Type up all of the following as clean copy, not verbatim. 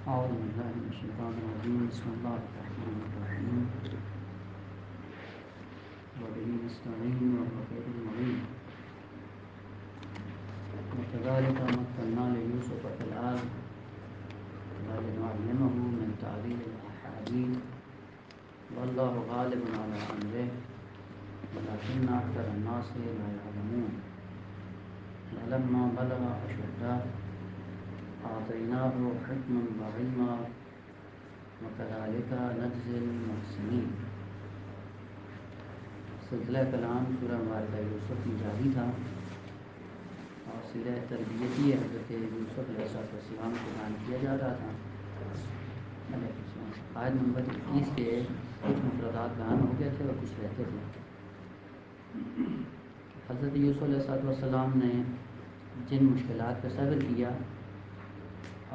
أعوذ بالله من الشيطان الرجيم بسم الله الرحمن الرحيم وبه نستعين وهو خير المعين وكذلك مكنا ليوسف في الأرض ولنعلمه من تعبير الأحاديث والله غالب على أمره ولكن أكثر الناس لا يعلمون ولما بلغ أشده آتيناه حكما وعلما وكذلك نجزي المحسنين۔ سلسلہ کلام سورہ مبارکہ یوسف میں جاری تھا اور سیرہ تربیتی حضرت یوسف علیہ السلام کو بیان کیا جا رہا تھا۔ آیت نمبر 21 کے کچھ مفردات بیان ہو گئے تھے اور کچھ رہتے تھے۔ حضرت یوسف علیہ السلام نے جن مشکلات کا صبر کیا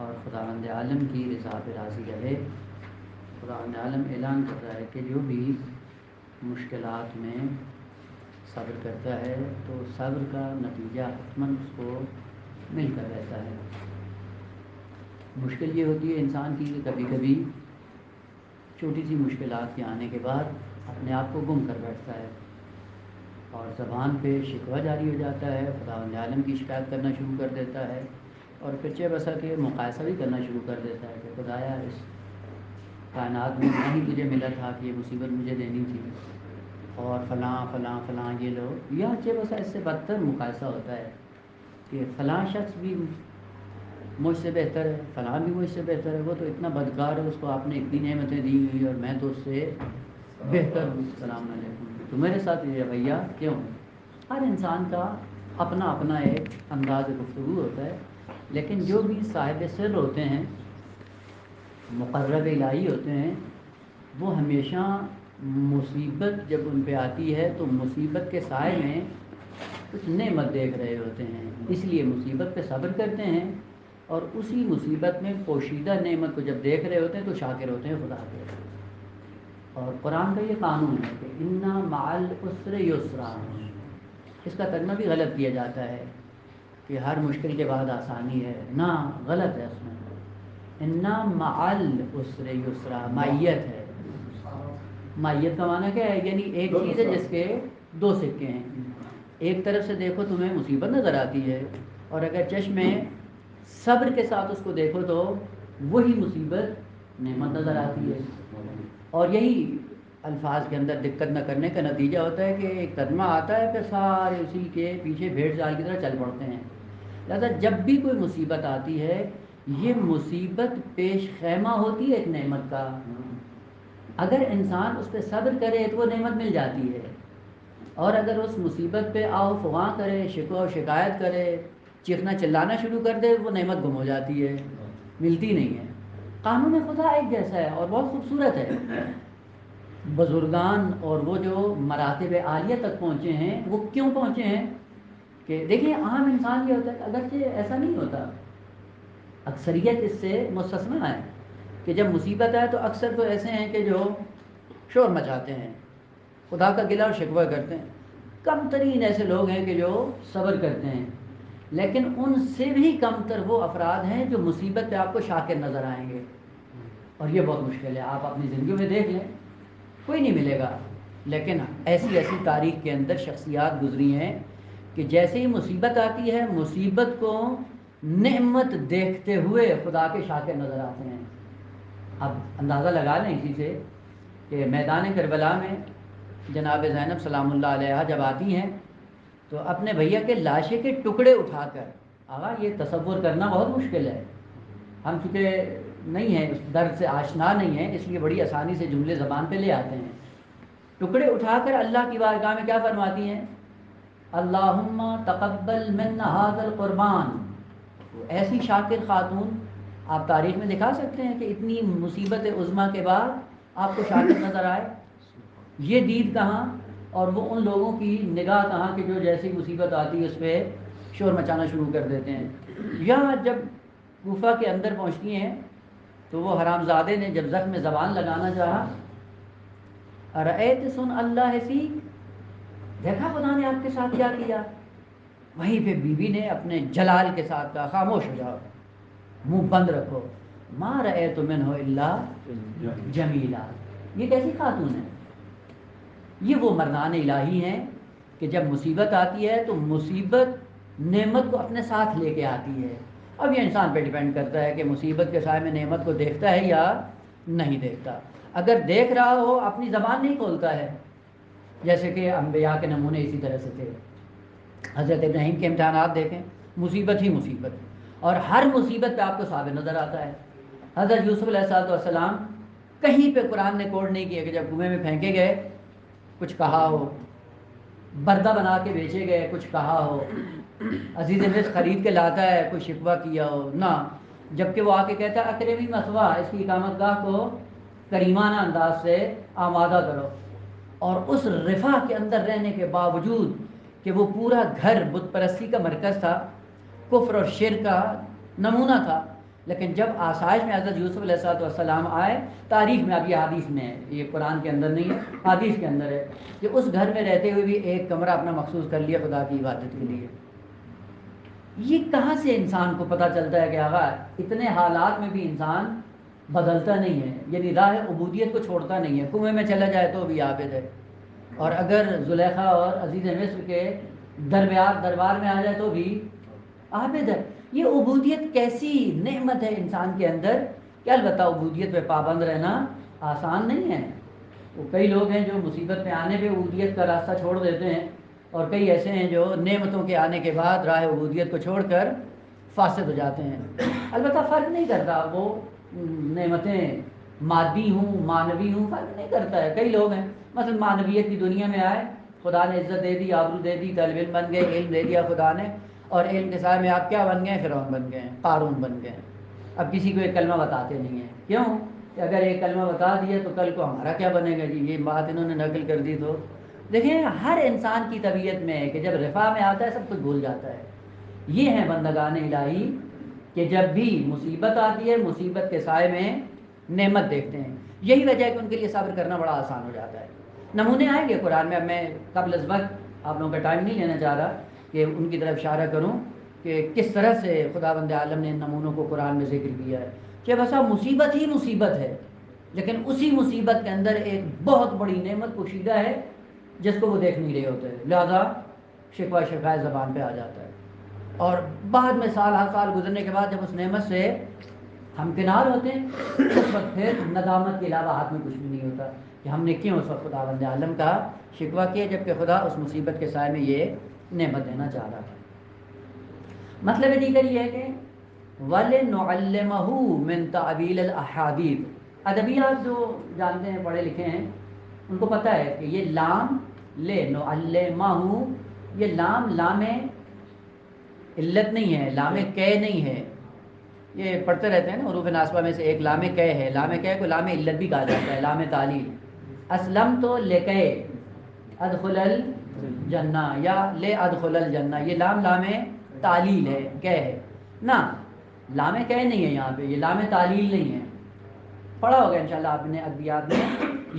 اور خداوند عالم کی رضا پہ راضی رہے، خداوند عالم اعلان کر رہا ہے کہ جو بھی مشکلات میں صبر کرتا ہے تو صبر کا نتیجہ حتماً اس کو مل کر رہتا ہے۔ مشکل یہ ہوتی ہے انسان کی کہ کبھی کبھی چھوٹی سی مشکلات کے آنے کے بعد اپنے آپ کو گم کر بیٹھتا ہے اور زبان پہ شکوہ جاری ہو جاتا ہے، خداوند عالم کی شکایت کرنا شروع کر دیتا ہے اور پھر چہ بسا کے مقایسہ بھی کرنا شروع کر دیتا ہے کہ خدایا اس کائنات میں نہیں تجھے ملا تھا کہ یہ مصیبت مجھے دینی تھی اور فلاں فلاں فلاں یہ لوگ، یا چہ بسا اس سے بدتر مقایسہ ہوتا ہے کہ فلاں شخص بھی مجھ سے بہتر ہے، فلاں بھی مجھ سے بہتر ہے، وہ تو اتنا بدکار ہے، اس کو آپ نے اتنی نعمتیں دی ہوئی اور میں تو اس سے بہتر ہوں۔ السلام علیکم، تو میرے ساتھ یہ رویہ کیوں؟ ہر انسان کا اپنا اپنا ایک انداز گفتگو ہوتا ہے، لیکن جو بھی صاحب سر ہوتے ہیں، مقرب الہی ہوتے ہیں، وہ ہمیشہ مصیبت جب ان پہ آتی ہے تو مصیبت کے سائے میں کچھ نعمت دیکھ رہے ہوتے ہیں، اس لیے مصیبت پہ صبر کرتے ہیں اور اسی مصیبت میں پوشیدہ نعمت کو جب دیکھ رہے ہوتے ہیں تو شاکر ہوتے ہیں خدا کے۔ اور قرآن کا یہ قانون ہے کہ انا مع العسر یسرا، اس کا ترجمہ بھی غلط کیا جاتا ہے کہ ہر مشکل کے بعد آسانی ہے، نہ، غلط ہے اس میں۔ انا مع العسر یسرا معیت ہے۔ معیت کا معنی کیا ہے؟ یعنی ایک چیز ہے جس کے دو سکے ہیں، ایک طرف سے دیکھو تمہیں مصیبت نظر آتی ہے اور اگر چشم صبر کے ساتھ اس کو دیکھو تو وہی مصیبت نعمت نظر آتی ہے۔ اور یہی الفاظ کے اندر دقت نہ کرنے کا نتیجہ ہوتا ہے کہ ایک ترجمہ آتا ہے پھر سارے اسی کے پیچھے بھیڑ چال کی طرح چل پڑتے ہیں۔ لہٰذا جب بھی کوئی مصیبت آتی ہے یہ مصیبت پیش خیمہ ہوتی ہے ایک نعمت کا، اگر انسان اس پہ صبر کرے تو وہ نعمت مل جاتی ہے، اور اگر اس مصیبت پہ آؤ فغاں کرے، شکوہ و شکایت کرے، چیخنا چلانا شروع کر دے، وہ نعمت گم ہو جاتی ہے، ملتی نہیں ہے۔ قانون خدا ایک جیسا ہے اور بہت خوبصورت ہے۔ بزرگان اور وہ جو مراتب عالیہ تک پہنچے ہیں وہ کیوں پہنچے ہیں کہ دیکھیں عام انسان یہ ہوتا ہے، اگرچہ ایسا نہیں ہوتا، اکثریت اس سے مستثنیٰ ہے کہ جب مصیبت آئے تو اکثر تو ایسے ہیں کہ جو شور مچاتے ہیں، خدا کا گلہ اور شکوہ کرتے ہیں، کم ترین ایسے لوگ ہیں کہ جو صبر کرتے ہیں، لیکن ان سے بھی کم تر وہ افراد ہیں جو مصیبت پہ آپ کو شاکر نظر آئیں گے، اور یہ بہت مشکل ہے۔ آپ اپنی زندگی میں دیکھ لیں، کوئی نہیں ملے گا، لیکن ایسی ایسی تاریخ کے اندر شخصیات گزری ہیں کہ جیسے ہی مصیبت آتی ہے مصیبت کو نعمت دیکھتے ہوئے خدا کے شاکر نظر آتے ہیں۔ اب اندازہ لگا لیں اسی سے کہ میدان کربلا میں جناب زینب سلام اللہ علیہا جب آتی ہیں تو اپنے بھیا کے لاشے کے ٹکڑے اٹھا کر، آغا یہ تصور کرنا بہت مشکل ہے، ہم چونکہ نہیں ہیں اس درد سے آشنا نہیں ہیں اس لیے بڑی آسانی سے جملے زبان پہ لے آتے ہیں، ٹکڑے اٹھا کر اللہ کی بارگاہ میں کیا فرماتی ہیں؟ اللہم تقبل منا ھذا القربان۔ ایسی شاکر خاتون آپ تاریخ میں دکھا سکتے ہیں کہ اتنی مصیبت عظمیٰ کے بعد آپ کو شاکر نظر آئے؟ یہ دید کہاں اور وہ ان لوگوں کی نگاہ کہاں کہ جو جیسی مصیبت آتی ہے اس پہ شور مچانا شروع کر دیتے ہیں۔ یا جب کوفہ کے اندر پہنچتی ہیں تو وہ حرام زادے نے جب زخم میں زبان لگانا چاہا، ارأیت سن اللہ فیک، دیکھا خدا نے آپ کے ساتھ کیا کیا؟ وہیں پہ بی بی نے اپنے جلال کے ساتھ کہا خاموش ہو جاؤ، منہ بند رکھو، ما رأیت منہ الا جمیلا. یہ کیسی خاتون ہے؟ یہ وہ مردان الہی ہیں کہ جب مصیبت آتی ہے تو مصیبت نعمت کو اپنے ساتھ لے کے آتی ہے. اب یہ انسان پہ ڈیپینڈ کرتا ہے کہ مصیبت کے سائے میں نعمت کو دیکھتا ہے یا نہیں دیکھتا. اگر دیکھ رہا ہو اپنی زبان نہیں کھولتا ہے، جیسے کہ انبیاء کے نمونے اسی طرح سے تھے. حضرت ابراہیم کے امتحانات دیکھیں، مصیبت ہی مصیبت، اور ہر مصیبت پہ آپ کو صابر نظر آتا ہے. حضرت یوسف علیہ السلام کہیں پہ قرآن نے کوڈ نہیں کیا کہ جب کنویں میں پھینکے گئے کچھ کہا ہو، بردہ بنا کے بیچے گئے کچھ کہا ہو، عزیز مصر خرید کے لاتا ہے کوئی شکوہ کیا ہو، نہ. جبکہ وہ آ کے کہتا ہے اکرمی مثوا، اس کی اقامت گاہ کو کریمانہ انداز سے آمادہ کرو. اور اس رفاہ کے اندر رہنے کے باوجود کہ وہ پورا گھر بت پرستی کا مرکز تھا، کفر اور شرک کا نمونہ تھا، لیکن جب آسائش میں حضرت یوسف علیہ السلام آئے، تاریخ میں، اب یہ حدیث میں ہے، یہ قرآن کے اندر نہیں ہے، حدیث کے اندر ہے کہ اس گھر میں رہتے ہوئے بھی ایک کمرہ اپنا مخصوص کر لیا خدا کی عبادت کے لیے. یہ کہاں سے انسان کو پتہ چلتا ہے کہ آقا اتنے حالات میں بھی انسان بدلتا نہیں ہے، یعنی راہ عبودیت کو چھوڑتا نہیں ہے. کنویں میں چلا جائے تو بھی عابد ہے، اور اگر زلیخا اور عزیز مصر کے دربار میں آ جائے تو بھی عابد ہے. یہ عبودیت کیسی نعمت ہے انسان کے اندر کہ البتہ عبودیت پہ پابند رہنا آسان نہیں ہے. وہ کئی لوگ ہیں جو مصیبت پہ آنے پہ عبودیت کا راستہ چھوڑ دیتے ہیں، اور کئی ایسے ہیں جو نعمتوں کے آنے کے بعد راہ عبودیت کو چھوڑ کر فاسد ہو جاتے ہیں. البتہ فرق نہیں کرتا وہ نعمتیں مادی ہوں مانوی ہوں، فرق نہیں کرتا ہے. کئی لوگ ہیں مثلا مانویت کی دنیا میں آئے، خدا نے عزت دے دی، آبرو دے دی، طالب علم بن گئے، علم دے دیا خدا نے، اور علم کے سائے میں آپ کیا بن گئے؟ فرعون بن گئے، قارون بن گئے. اب کسی کو ایک کلمہ بتاتے نہیں ہیں. کیوں کہ اگر ایک کلمہ بتا دیا تو کل کو ہمارا کیا بنے گا جی، یہ بات انہوں نے نقل کر دی. تو دیکھیں ہر انسان کی طبیعت میں ہے کہ جب رفاہ میں آتا ہے سب کچھ بھول جاتا ہے. یہ ہیں بندگان الہی کہ جب بھی مصیبت آتی ہے مصیبت کے سائے میں نعمت دیکھتے ہیں. یہی وجہ ہے کہ ان کے لیے صبر کرنا بڑا آسان ہو جاتا ہے. نمونے آئیں گے قرآن میں. اب میں قبل از وقت آپ لوگوں کا ٹائم نہیں لینا چاہ رہا کہ ان کی طرف اشارہ کروں کہ کس طرح سے خداوند عالم نے ان نمونوں کو قرآن میں ذکر کیا ہے کہ بسا مصیبت ہی مصیبت ہے، لیکن اسی مصیبت کے اندر ایک بہت بڑی نعمت پوشیدہ ہے جس کو وہ دیکھ نہیں رہے ہوتے، لہذا شکوہ شکایت زبان پہ آ جاتا ہے. اور بعد میں سال ہر سال گزرنے کے بعد جب اس نعمت سے ہم کنار ہوتے ہیں اس وقت پھر ندامت کے علاوہ ہاتھ میں کچھ بھی نہیں ہوتا کہ ہم نے کیوں اس وقت خداوند عالم کا شکوہ کیا، جبکہ خدا اس مصیبت کے سائے میں یہ نعمت دینا چاہ رہا تھا. مطلب دیگر یہ ہے کہ وَلِنُعَلِّمَهُ مِن تَعْوِيلِ الْأَحَادِيثِ. ادبیات جو جانتے ہیں پڑھے لکھے ہیں ان کو پتہ ہے کہ یہ لام لِنُعَلِّمَهُ، یہ لام علت نہیں ہے، لام کہ نہیں ہے. یہ پڑھتے رہتے ہیں نا حروف ناصبہ میں سے ایک لام کہ ہے. لام کہ کو لام علت بھی کہا جاتا ہے، لام تعلیل. اسلم تو لکے ادخل الجنہ یا لے ادخل الجنہ، یہ لام تعلیل ہے، کہ ہے نا. لام کہ نہیں ہے یہاں پہ، یہ لام تعلیل نہیں ہے. پڑھا ہوگا انشاءاللہ آپ نے ادبیات میں.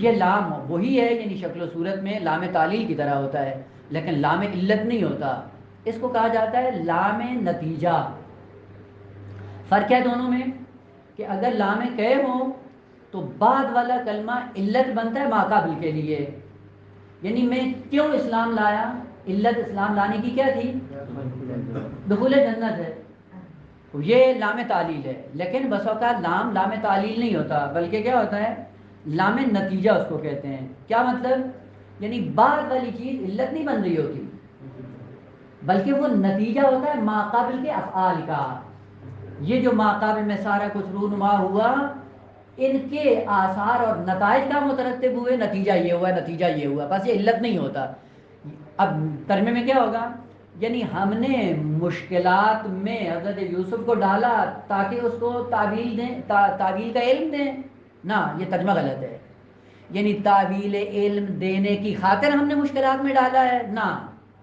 یہ لام وہی ہے، یعنی شکل و صورت میں لام تعلیل کی طرح ہوتا ہے، لیکن لام علت نہیں ہوتا. اس کو کہا جاتا ہے لام نتیجہ. فرق ہے دونوں میں کہ اگر لام کہ ہو تو بعد والا کلمہ علت بنتا ہے ماقابل کے لیے، یعنی میں کیوں اسلام لایا، علت اسلام لانے کی کیا تھی؟ دخول جنت ہے. یہ لام تعلیل ہے. لیکن بس اوقات لام تعلیل نہیں ہوتا بلکہ کیا ہوتا ہے؟ لام نتیجہ اس کو کہتے ہیں. کیا مطلب؟ یعنی بعد والی چیز علت نہیں بن رہی ہوتی بلکہ وہ نتیجہ ہوتا ہے ماقابل کے افعال کا. یہ جو ماقابل میں سارا کچھ رونما ہوا، ان کے آثار اور نتائج کا مترتب ہوئے، نتیجہ یہ ہوا، نتیجہ یہ ہوا، بس یہ علت نہیں ہوتا. اب ترجمے میں کیا ہوگا؟ یعنی ہم نے مشکلات میں حضرت یوسف کو ڈالا تاکہ اس کو تعویل دیں، تعویل کا علم دیں. نہ، یہ ترجمہ غلط ہے. یعنی تعویل علم دینے کی خاطر ہم نے مشکلات میں ڈالا ہے، نہ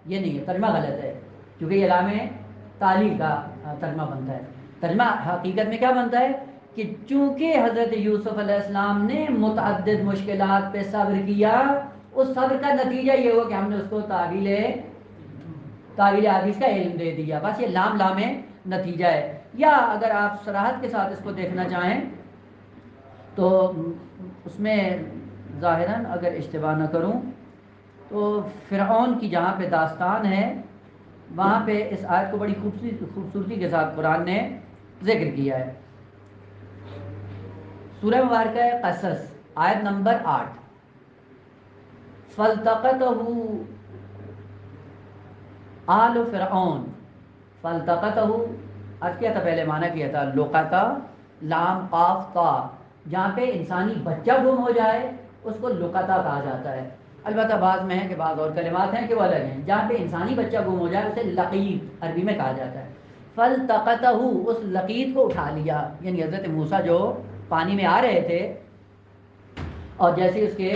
یہ نہیں ہے، ترجمہ غلط ہے، کیونکہ یہ لام تعلیل کا ترجمہ بنتا ہے. ترجمہ حقیقت میں کیا بنتا ہے کہ چونکہ حضرت یوسف علیہ السلام نے متعدد مشکلات پہ صبر کیا، اس صبر کا نتیجہ یہ ہوا کہ ہم نے اس کو تعویل حدیث کا علم دے دیا. بس یہ لام نتیجہ ہے. یا اگر آپ صراحت کے ساتھ اس کو دیکھنا چاہیں تو اس میں ظاہراً اگر اشتباہ نہ کروں تو فرعون کی جہاں پہ داستان ہے وہاں پہ اس آیت کو بڑی خوبصورتی کے ساتھ قرآن نے ذکر کیا ہے. سورہ مبارکہ قصص آیت نمبر 8. فَالْتَقَطَهُ آل فرعون. فَالْتَقَطَهُ عرض کیا تھا پہلے، معنی کیا تھا لقطہ لام قاف تا، جہاں پہ انسانی بچہ گم ہو جائے اس کو لقطہ کہا جاتا ہے. البتہ بعض میں ہے کہ بعض اور کلمات ہیں کہ وہ الگ ہیں. جہاں پہ انسانی بچہ گم ہو جائے اسے لقیط عربی میں کہا جاتا ہے. فَالْتَقَطَهُ اس لقیط کو اٹھا لیا، یعنی حضرت موسیٰ جو پانی میں آ رہے تھے اور جیسے اس کے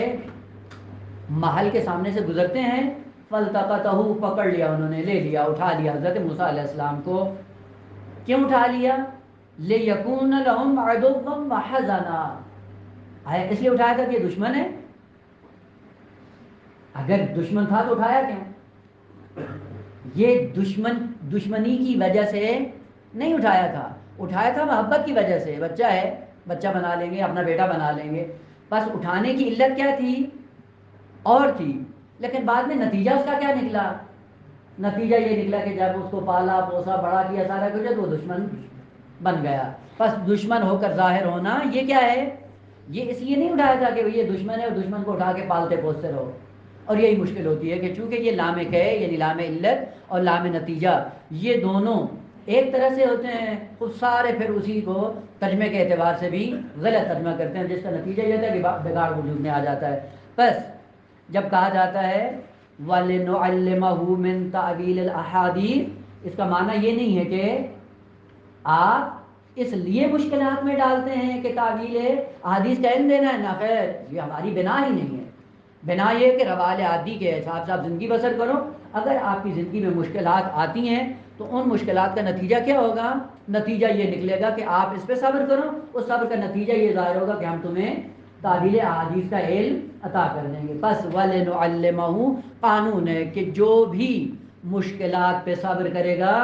محل کے سامنے سے گزرتے ہیں، فَالْتَقَطَهُ پکڑ لیا انہوں نے، لے لیا، اٹھا لیا حضرت موسیٰ علیہ السلام کو. کیوں اٹھا لیا؟ لِيَكُونَ لَهُمْ عَدُوًّا وَحَزَنًا. اس لیے اٹھایا تھا کہ یہ دشمن ہے. اگر دشمن تھا تو اٹھایا کیوں؟ یہ دشمنی کی وجہ سے نہیں اٹھایا تھا، اٹھایا تھا محبت کی وجہ سے. بچہ ہے، بچہ بنا لیں گے، اپنا بیٹا بنا لیں گے. بس اٹھانے کی علت کیا تھی؟ اور تھی. لیکن بعد میں نتیجہ اس کا کیا نکلا؟ نتیجہ یہ نکلا کہ جب اس کو پالا پوسا بڑا کیا سارا کچھ تو وہ دشمن بن گیا. بس دشمن ہو کر ظاہر ہونا یہ کیا ہے؟ یہ اس لیے نہیں اٹھایا تھا کہ یہ دشمن ہے اور دشمن کو اٹھا کے پالتے پوستے رہو. اور یہی مشکل ہوتی ہے کہ چونکہ یہ لام ہے یعنی لام علت اور لام نتیجہ یہ دونوں ایک طرح سے ہوتے ہیں، خود سارے پھر اسی کو ترجمے کے اعتبار سے بھی غلط ترجمہ کرتے ہیں، جس کا نتیجہ یہ ہوتا ہے کہ بگاڑ وجود میں آ جاتا ہے. بس جب کہا جاتا ہے وَلِنُعَلِّمَهُ مِن تَعْوِيلِ الْأَحَادِيثِ، اس کا معنی یہ نہیں ہے کہ آپ اس لیے مشکلات میں ڈالتے ہیں کہ تعویل احادیث کا علم دینا ہے. نہ خیر، یہ ہماری بنا ہی نہیں ہے. بنا یہ کہ روال عادی کے حساب سے آپ زندگی بسر کرو. اگر آپ کی زندگی میں مشکلات آتی ہیں تو ان مشکلات کا نتیجہ کیا ہوگا؟ نتیجہ یہ نکلے گا کہ آپ اس پہ صبر کرو. اس صبر کا نتیجہ یہ ظاہر ہوگا کہ ہم تمہیں تعویل احادیث کا علم عطا کر دیں گے. بس وَلِنُعَلِّمَهُ قانون ہے کہ جو بھی مشکلات پہ صبر کرے گا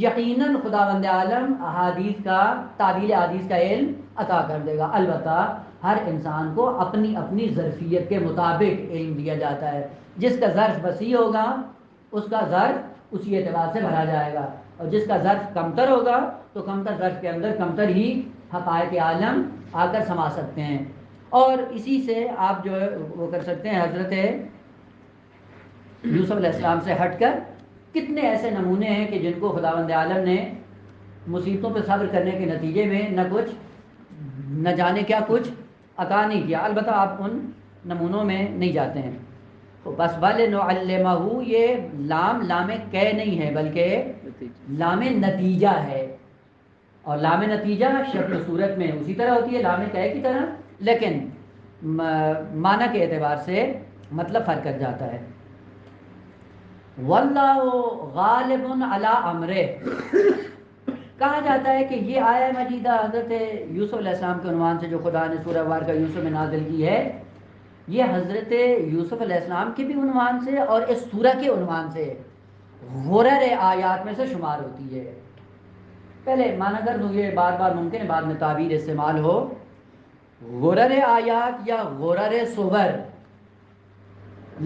یقیناً خداوند عالم احادیث کا تعویل احادیث کا علم عطا کر دے گا. البتہ ہر انسان کو اپنی اپنی ظرفیت کے مطابق علم دیا جاتا ہے. جس کا ظرف وسیع ہوگا اس کا ظرف اسی اعتبار سے بھرا جائے گا، اور جس کا ظرف کمتر ہوگا تو کمتر ظرف کے اندر کمتر ہی حقائق عالم آ کر سما سکتے ہیں. اور اسی سے آپ جو ہے وہ کر سکتے ہیں. حضرت یوسف علیہ السلام سے ہٹ کر کتنے ایسے نمونے ہیں کہ جن کو خداوند عالم نے مصیبتوں پہ صبر کرنے کے نتیجے میں نہ کچھ نہ جانے کیا کچھ عطا نہیں کیا. البتہ آپ ان نمونوں میں نہیں جاتے ہیں. تو بس وَلِنُعَلِّمَهُ یہ لام کہ نہیں ہے بلکہ لام نتیجہ ہے. اور لام نتیجہ شکل و صورت میں اسی طرح ہوتی ہے لام کہ کی طرح، لیکن معنی کے اعتبار سے مطلب فرق کر جاتا ہے. وَاللَّهُ غَالِبٌ عَلَىٰ أَمْرِهِ کہا جاتا ہے کہ یہ آیہ مجیدہ حضرت یوسف علیہ السلام کے عنوان سے جو خدا نے سورہ مبارکہ یوسف میں نازل کی ہے، یہ حضرت یوسف علیہ السلام کے بھی عنوان سے اور اس سورہ کے عنوان سے غرر آیات میں سے شمار ہوتی ہے. پہلے معنی کر دوں، یہ بار بار ممکن ہے بعد میں تعبیر استعمال ہو. غرر آیات یا غرر صور،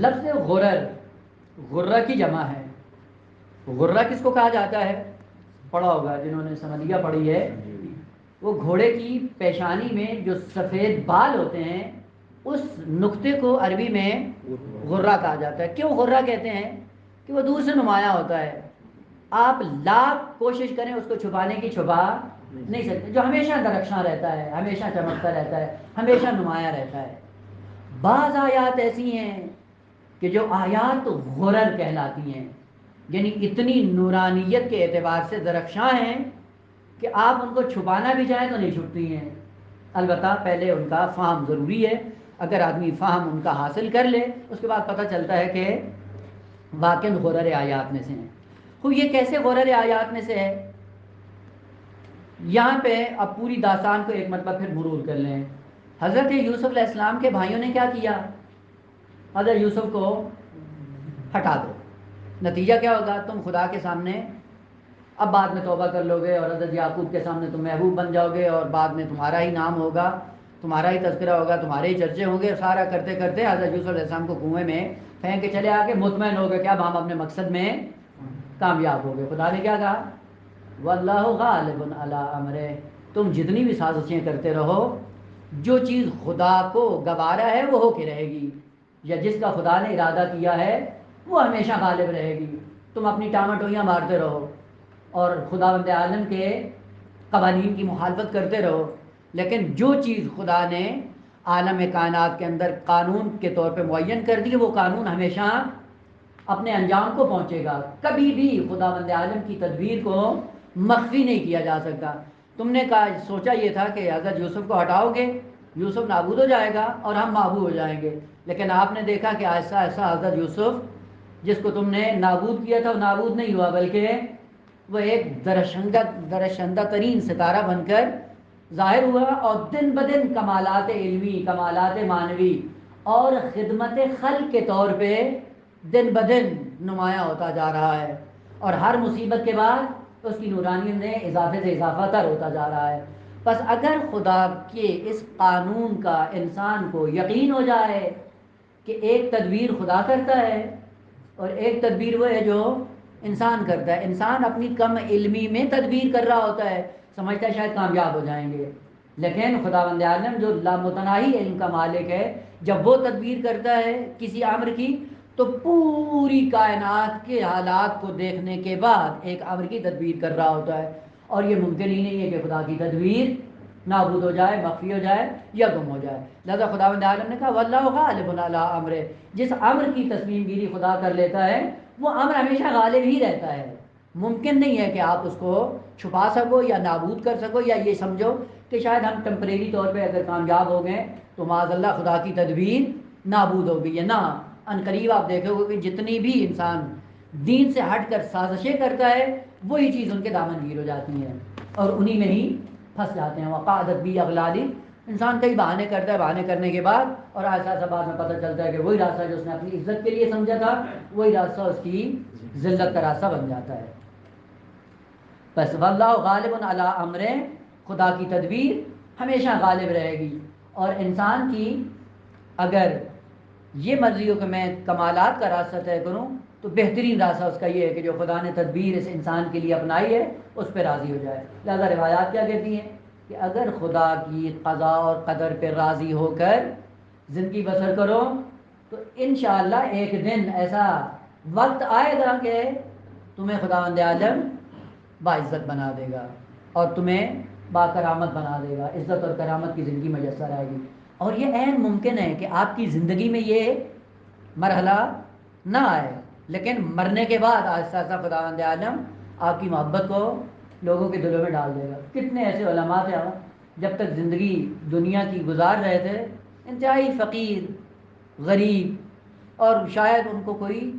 لفظ غرر غرہ کی جمع ہے. غرہ کس کو کہا جاتا ہے؟ پڑھا ہوگا جنہوں نے سمدیہ پڑھی ہے. وہ گھوڑے کی پیشانی میں جو سفید بال ہوتے ہیں اس نقطے کو عربی میں غرہ کہا جاتا ہے. کیوں غرہ کہتے ہیں؟ کہ وہ دور سے نمایاں ہوتا ہے. آپ لاکھ کوشش کریں اس کو چھپانے کی چھپا نہیں سکتے. جو ہمیشہ درخشاں رہتا ہے، ہمیشہ چمکتا رہتا ہے، ہمیشہ نمایاں رہتا ہے. بعض آیات ایسی ہیں کہ جو آیات غرر کہلاتی ہیں، یعنی اتنی نورانیت کے اعتبار سے درخشاں ہیں کہ آپ ان کو چھپانا بھی چاہیں تو نہیں چھپتی ہیں. البتہ پہلے ان کا فہم ضروری ہے. اگر آدمی فہم ان کا حاصل کر لے اس کے بعد پتہ چلتا ہے کہ واقعی غرر آیات میں سے ہیں. تو یہ کیسے غرر آیات میں سے ہے؟ یہاں پہ اب پوری داستان کو ایک مرتبہ پھر مرور کر لیں. حضرت یوسف علیہ السلام کے بھائیوں نے کیا کیا؟ حضرت یوسف کو ہٹا دو. نتیجہ کیا ہوگا؟ تم خدا کے سامنے اب بعد میں توبہ کر لو گے اور حضرت یعقوب کے سامنے تم محبوب بن جاؤ گے اور بعد میں تمہارا ہی نام ہوگا، تمہارا ہی تذکرہ ہوگا، تمہارے ہی چرچے ہوں گے، سارا کرتے کرتے حضرت یوسف علیہ السلام کو کنویں میں پھینک کے چلے آ کے مطمئن ہو گئے کہ اب ہم اپنے مقصد میں کامیاب ہو گئے۔ خدا نے کیا کہا؟ واللہ غالب علی امرہ، تم جتنی بھی سازشیں کرتے رہو، جو چیز خدا کو گوارا ہے وہ ہو کے رہے گی، یا جس کا خدا نے ارادہ کیا ہے وہ ہمیشہ غالب رہے گی۔ تم اپنی ٹامٹوئیاں مارتے رہو اور خداوند عالم کے قوانین کی مخالفت کرتے رہو، لیکن جو چیز خدا نے عالم کائنات کے اندر قانون کے طور پہ معین کر دی، وہ قانون ہمیشہ اپنے انجام کو پہنچے گا۔ کبھی بھی خداوند عالم کی تدبیر کو مخفی نہیں کیا جا سکتا۔ تم نے کہا، سوچا یہ تھا کہ حضرت یوسف کو ہٹاؤ گے، یوسف نابود ہو جائے گا اور ہم معبود ہو جائیں گے، لیکن آپ نے دیکھا کہ ایسا ایسا حضرت یوسف جس کو تم نے نابود کیا تھا وہ نابود نہیں ہوا، بلکہ وہ ایک درشندہ ترین ستارہ بن کر ظاہر ہوا، اور دن بدن کمالات علمی، کمالات معنوی اور خدمت خلق کے طور پہ دن بدن نمایاں ہوتا جا رہا ہے، اور ہر مصیبت کے بعد اس کی نورانیت میں اضافے سے اضافہ تر ہوتا جا رہا ہے۔ بس اگر خدا کے اس قانون کا انسان کو یقین ہو جائے کہ ایک تدبیر خدا کرتا ہے اور ایک تدبیر وہ ہے جو انسان کرتا ہے، انسان اپنی کم علمی میں تدبیر کر رہا ہوتا ہے، سمجھتا ہے شاید کامیاب ہو جائیں گے، لیکن خداوند عالم جو لامتناہی علم کا مالک ہے، جب وہ تدبیر کرتا ہے کسی امر کی تو پوری کائنات کے حالات کو دیکھنے کے بعد ایک امر کی تدبیر کر رہا ہوتا ہے، اور یہ ممکن ہی نہیں ہے کہ خدا کی تدبیر نابود ہو جائے، مخفی ہو جائے یا گم ہو جائے۔ لہذا خداوند عالم نے کہا واللہ غالب علی امرہ، جس امر کی تسلیم گیری خدا کر لیتا ہے وہ امر ہمیشہ غالب ہی رہتا ہے۔ ممکن نہیں ہے کہ آپ اس کو چھپا سکو یا نابود کر سکو، یا یہ سمجھو کہ شاید ہم ٹمپریری طور پہ اگر کامیاب ہو گئے تو معاذ اللہ خدا کی تدبیر نابود ہو گئی ہے۔ نہ، ان قریب آپ دیکھو گے کہ جتنی بھی انسان دین سے ہٹ کر سازشیں کرتا ہے وہی چیز ان کے دامن گیر ہو جاتی ہیں اور انہی میں ہی پھنس جاتے ہیں۔ وقعدت بی اغلالی، انسان کئی بہانے کرتا ہے، بہانے کرنے کے بعد اور ایسا ایسا بعد میں پتہ چلتا ہے کہ وہی راستہ جو اس نے اپنی عزت کے لیے سمجھا تھا وہی راستہ اس کی ذلت کا راستہ بن جاتا ہے۔ بس واللہ غالب علی امرہ، خدا کی تدبیر ہمیشہ غالب رہے گی، اور انسان کی اگر یہ مرضی ہو کہ میں کمالات کا راستہ طے کروں تو بہترین راستہ اس کا یہ ہے کہ جو خدا نے تدبیر اس انسان کے لیے اپنائی ہے اس پہ راضی ہو جائے۔ لہذا روایات کیا کہتی ہیں کہ اگر خدا کی قضاء اور قدر پہ راضی ہو کر زندگی بسر کرو تو انشاءاللہ ایک دن ایسا وقت آئے گا کہ تمہیں خداوند عالم باعزت بنا دے گا اور تمہیں با کرامت بنا دے گا، عزت اور کرامت کی زندگی میسر آئے گی۔ اور یہ عین ممکن ہے کہ آپ کی زندگی میں یہ مرحلہ نہ آئے، لیکن مرنے کے بعد آہستہ آہستہ خداوند عالم آپ کی محبت کو لوگوں کے دلوں میں ڈال دے گا۔ کتنے ایسے علماء تھے جب تک زندگی دنیا کی گزار رہے تھے انتہائی فقیر، غریب، اور شاید ان کو کوئی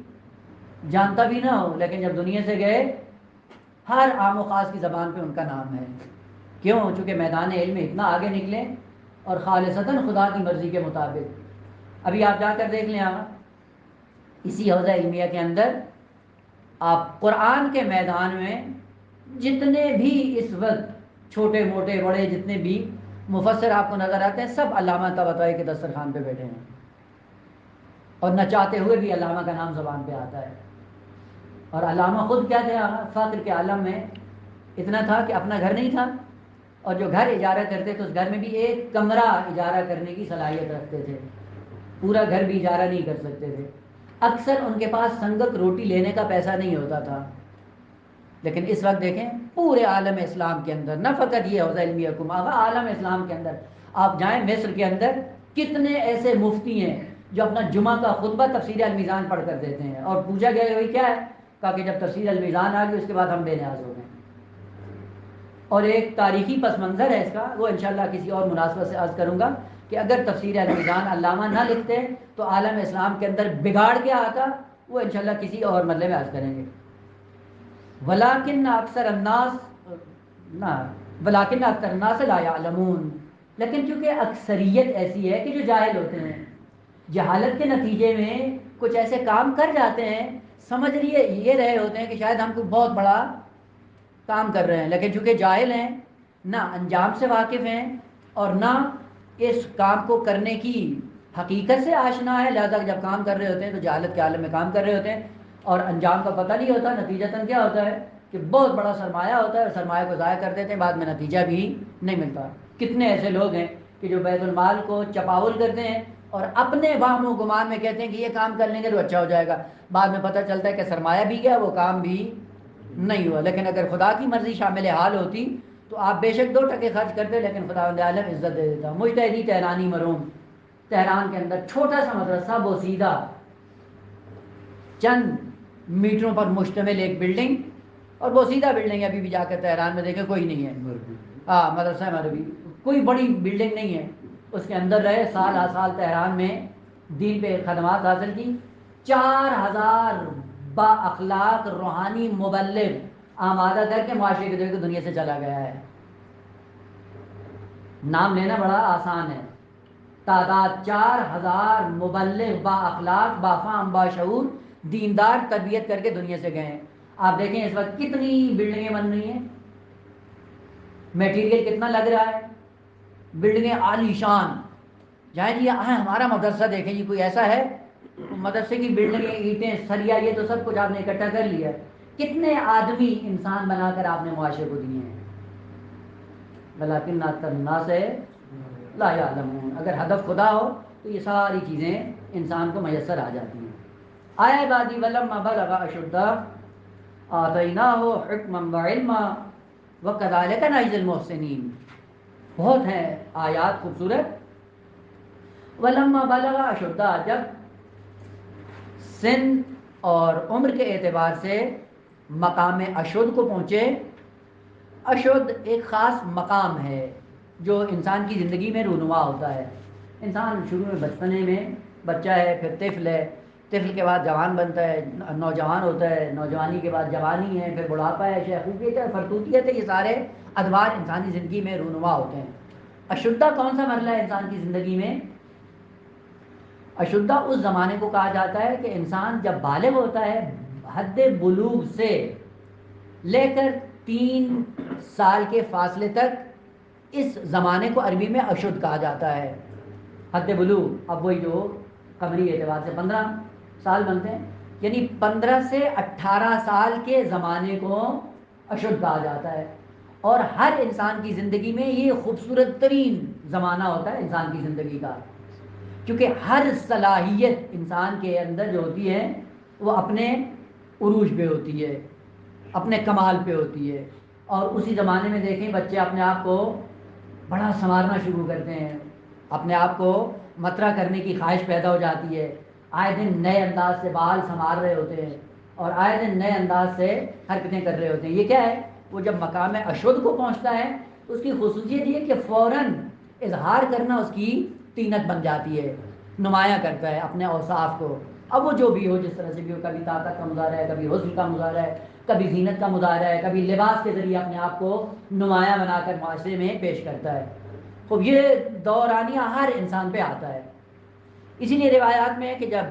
جانتا بھی نہ ہو، لیکن جب دنیا سے گئے ہر عام و خاص کی زبان پہ ان کا نام ہے۔ کیوں؟ چونکہ میدان علم میں اتنا آگے نکلے اور خالصتاً خدا کی مرضی کے مطابق۔ ابھی آپ جا کر دیکھ لیں اسی حوزہ علمیہ کے اندر آپ قرآن کے میدان میں جتنے بھی اس وقت چھوٹے موٹے بڑے جتنے بھی مفسر آپ کو نظر آتے ہیں سب علامہ طباطبائی کے دسترخوان پہ بیٹھے ہیں، اور نہ چاہتے ہوئے بھی علامہ کا نام زبان پہ آتا ہے۔ اور علامہ خود کیا تھے؟ فقر کے عالم میں اتنا تھا کہ اپنا گھر نہیں تھا، اور جو گھر اجارہ کرتے تھے اس گھر میں بھی ایک کمرہ اجارہ کرنے کی صلاحیت رکھتے تھے، پورا گھر بھی اجارہ نہیں کر سکتے تھے۔ اکثر ان کے پاس سنگت روٹی لینے کا پیسہ نہیں ہوتا تھا، لیکن اس وقت دیکھیں پورے عالم اسلام کے اندر، نہ فقط یہ حوزہ علمیہ کو، عالم اسلام کے اندر آپ جائیں، مصر کے اندر کتنے ایسے مفتی ہیں جو اپنا جمعہ کا خطبہ تفسیر المیزان پڑھ کر دیتے ہیں، اور پوچھا گیا کہ وہی کیا ہے؟ کہا کہ جب تفسیر المیزان آ گئی اس کے بعد ہم بے نیاز ہو گئے۔ اور ایک تاریخی پس منظر ہے اس کا، وہ انشاءاللہ کسی اور مناسبت سے عرض کروں گا کہ اگر تفسیر المیزان علامہ نہ لکھتے تو عالم اسلام کے اندر بگاڑ کیا آتا، وہ انشاءاللہ کسی اور مرحلے میں عرض کریں گے۔ ولیکن اکثر الناس لا یعلمون، لیکن چونکہ اکثریت ایسی ہے کہ جو جاہل ہوتے ہیں، جہالت کے نتیجے میں کچھ ایسے کام کر جاتے ہیں، سمجھ لیے یہ رہے ہوتے ہیں کہ شاید ہم کو بہت بڑا کام کر رہے ہیں، لیکن چونکہ جاہل ہیں، نہ انجام سے واقف ہیں اور نہ اس کام کو کرنے کی حقیقت سے آشنا ہے، لہذا جب کام کر رہے ہوتے ہیں تو جہالت کے عالم میں کام کر رہے ہوتے ہیں اور انجام کا پتہ نہیں ہوتا، نتیجتاً کیا ہوتا ہے کہ بہت بڑا سرمایہ ہوتا ہے اور سرمایہ کو ضائع کر دیتے ہیں، بعد میں نتیجہ بھی نہیں ملتا۔ کتنے ایسے لوگ ہیں کہ جو بیت المال کو چپاول کرتے ہیں اور اپنے وہم و گمان میں کہتے ہیں کہ یہ کام کر لیں گے تو اچھا ہو جائے گا، بعد میں پتہ چلتا ہے کہ سرمایہ بھی گیا، وہ کام بھی نہیں ہوا۔ لیکن اگر خدا کی مرضی شامل حال ہوتی تو آپ بے شک 2% خرچ کرتے، لیکن خداوند عالم عزت دے دیتا۔ مجتہدی تہرانی مروم، تہران کے اندر چھوٹا سا مدرسہ بوسیدہ، چند میٹروں پر مشتمل ایک بلڈنگ، اور بوسیدہ بلڈنگ ابھی بھی جا کر تہران میں دیکھیں کوئی نہیں ہے، ہاں مدرسہ مربی، کوئی بڑی بلڈنگ نہیں ہے، اس کے اندر رہے، سال ہر سال تہران میں دین پہ خدمات حاصل کی، 4000 با اخلاق روحانی مبلغ آمادہ کر کے معاشرے کے ذریعے دنیا سے چلا گیا ہے۔ نام لینا بڑا آسان ہے، تعداد 4000 مبلغ با اخلاق با فہم با شعور دیندار تربیت کر کے دنیا سے گئے ہیں۔ آپ دیکھیں اس وقت کتنی بلڈنگیں بن رہی ہیں، میٹیریل کتنا لگ رہا ہے، بلڈنگیں عالی شان، جائیں جی ہمارا مدرسہ دیکھیں جی، کوئی ایسا ہے مدرسے کی بلڈنگیں، اینٹیں، سریا، یہ تو سب کچھ آپ نے اکٹھا کر لیا، کتنے آدمی انسان بنا کر آپ نے معاشرے کو دیے ہیں، ولیکن اکثر الناس لا یعلمون۔ اگر ہدف خدا ہو تو یہ ساری چیزیں انسان کو میسر آ جاتی ہیں۔ آیا عبادی ولما بلغ اشدہ آتیناہ حکما وعلما وکذالک نجزی المحسنین۔ بہت ہیں آیات خوبصورت۔ ولما بلغ اشدہ، جب سن اور عمر کے اعتبار سے مقام اشد کو پہنچے۔ اشد ایک خاص مقام ہے جو انسان کی زندگی میں رونما ہوتا ہے۔ انسان شروع میں بچپنے میں بچہ ہے، پھر طفل ہے، طفل کے بعد جوان بنتا ہے، نوجوان ہوتا ہے، نوجوانی کے بعد جوانی ہے، پھر بڑھاپا ہے، شیخوخیت ہے، فرطوطیت ہے، یہ سارے ادوار انسانی زندگی میں رونما ہوتے ہیں۔ اشدہ کون سا مرحلہ ہے انسان کی زندگی میں؟ اشدہ اس زمانے کو کہا جاتا ہے کہ انسان جب بالغ ہوتا ہے، حد بلوغ سے لے کر 3 سال کے فاصلے تک، اس زمانے کو عربی میں اشد کہا جاتا ہے۔ حد بلوغ، اب وہی جو قمری اعتبار سے 15 سال بنتے ہیں، یعنی 15 سے 18 سال کے زمانے کو اشد کہا جاتا ہے۔ اور ہر انسان کی زندگی میں یہ خوبصورت ترین زمانہ ہوتا ہے انسان کی زندگی کا، کیونکہ ہر صلاحیت انسان کے اندر جو ہوتی ہے وہ اپنے عروج پہ ہوتی ہے، اپنے کمال پہ ہوتی ہے۔ اور اسی زمانے میں دیکھیں بچے اپنے آپ کو بڑا سنوارنا شروع کرتے ہیں، اپنے آپ کو مطرح کرنے کی خواہش پیدا ہو جاتی ہے، آئے دن نئے انداز سے بال سنوار رہے ہوتے ہیں اور آئے دن نئے انداز سے حرکتیں کر رہے ہوتے ہیں۔ یہ کیا ہے؟ وہ جب مقام اشد کو پہنچتا ہے تو اس کی خصوصیت یہ کہ فوراً اظہار کرنا اس کی طینت بن جاتی ہے، نمایاں کرتا ہے اپنے اوصاف کو۔ اب وہ جو بھی ہو، جس طرح سے بھی ہو، کبھی طاقت کا مظاہرہ ہے، کبھی حسن کا مظاہرہ ہے، کبھی زینت کا مظاہرہ ہے، کبھی لباس کے ذریعے اپنے آپ کو نمایاں بنا کر معاشرے میں پیش کرتا ہے۔ خوب یہ دورانیہ ہر انسان پہ آتا ہے۔ اسی لیے روایات میں ہے کہ جب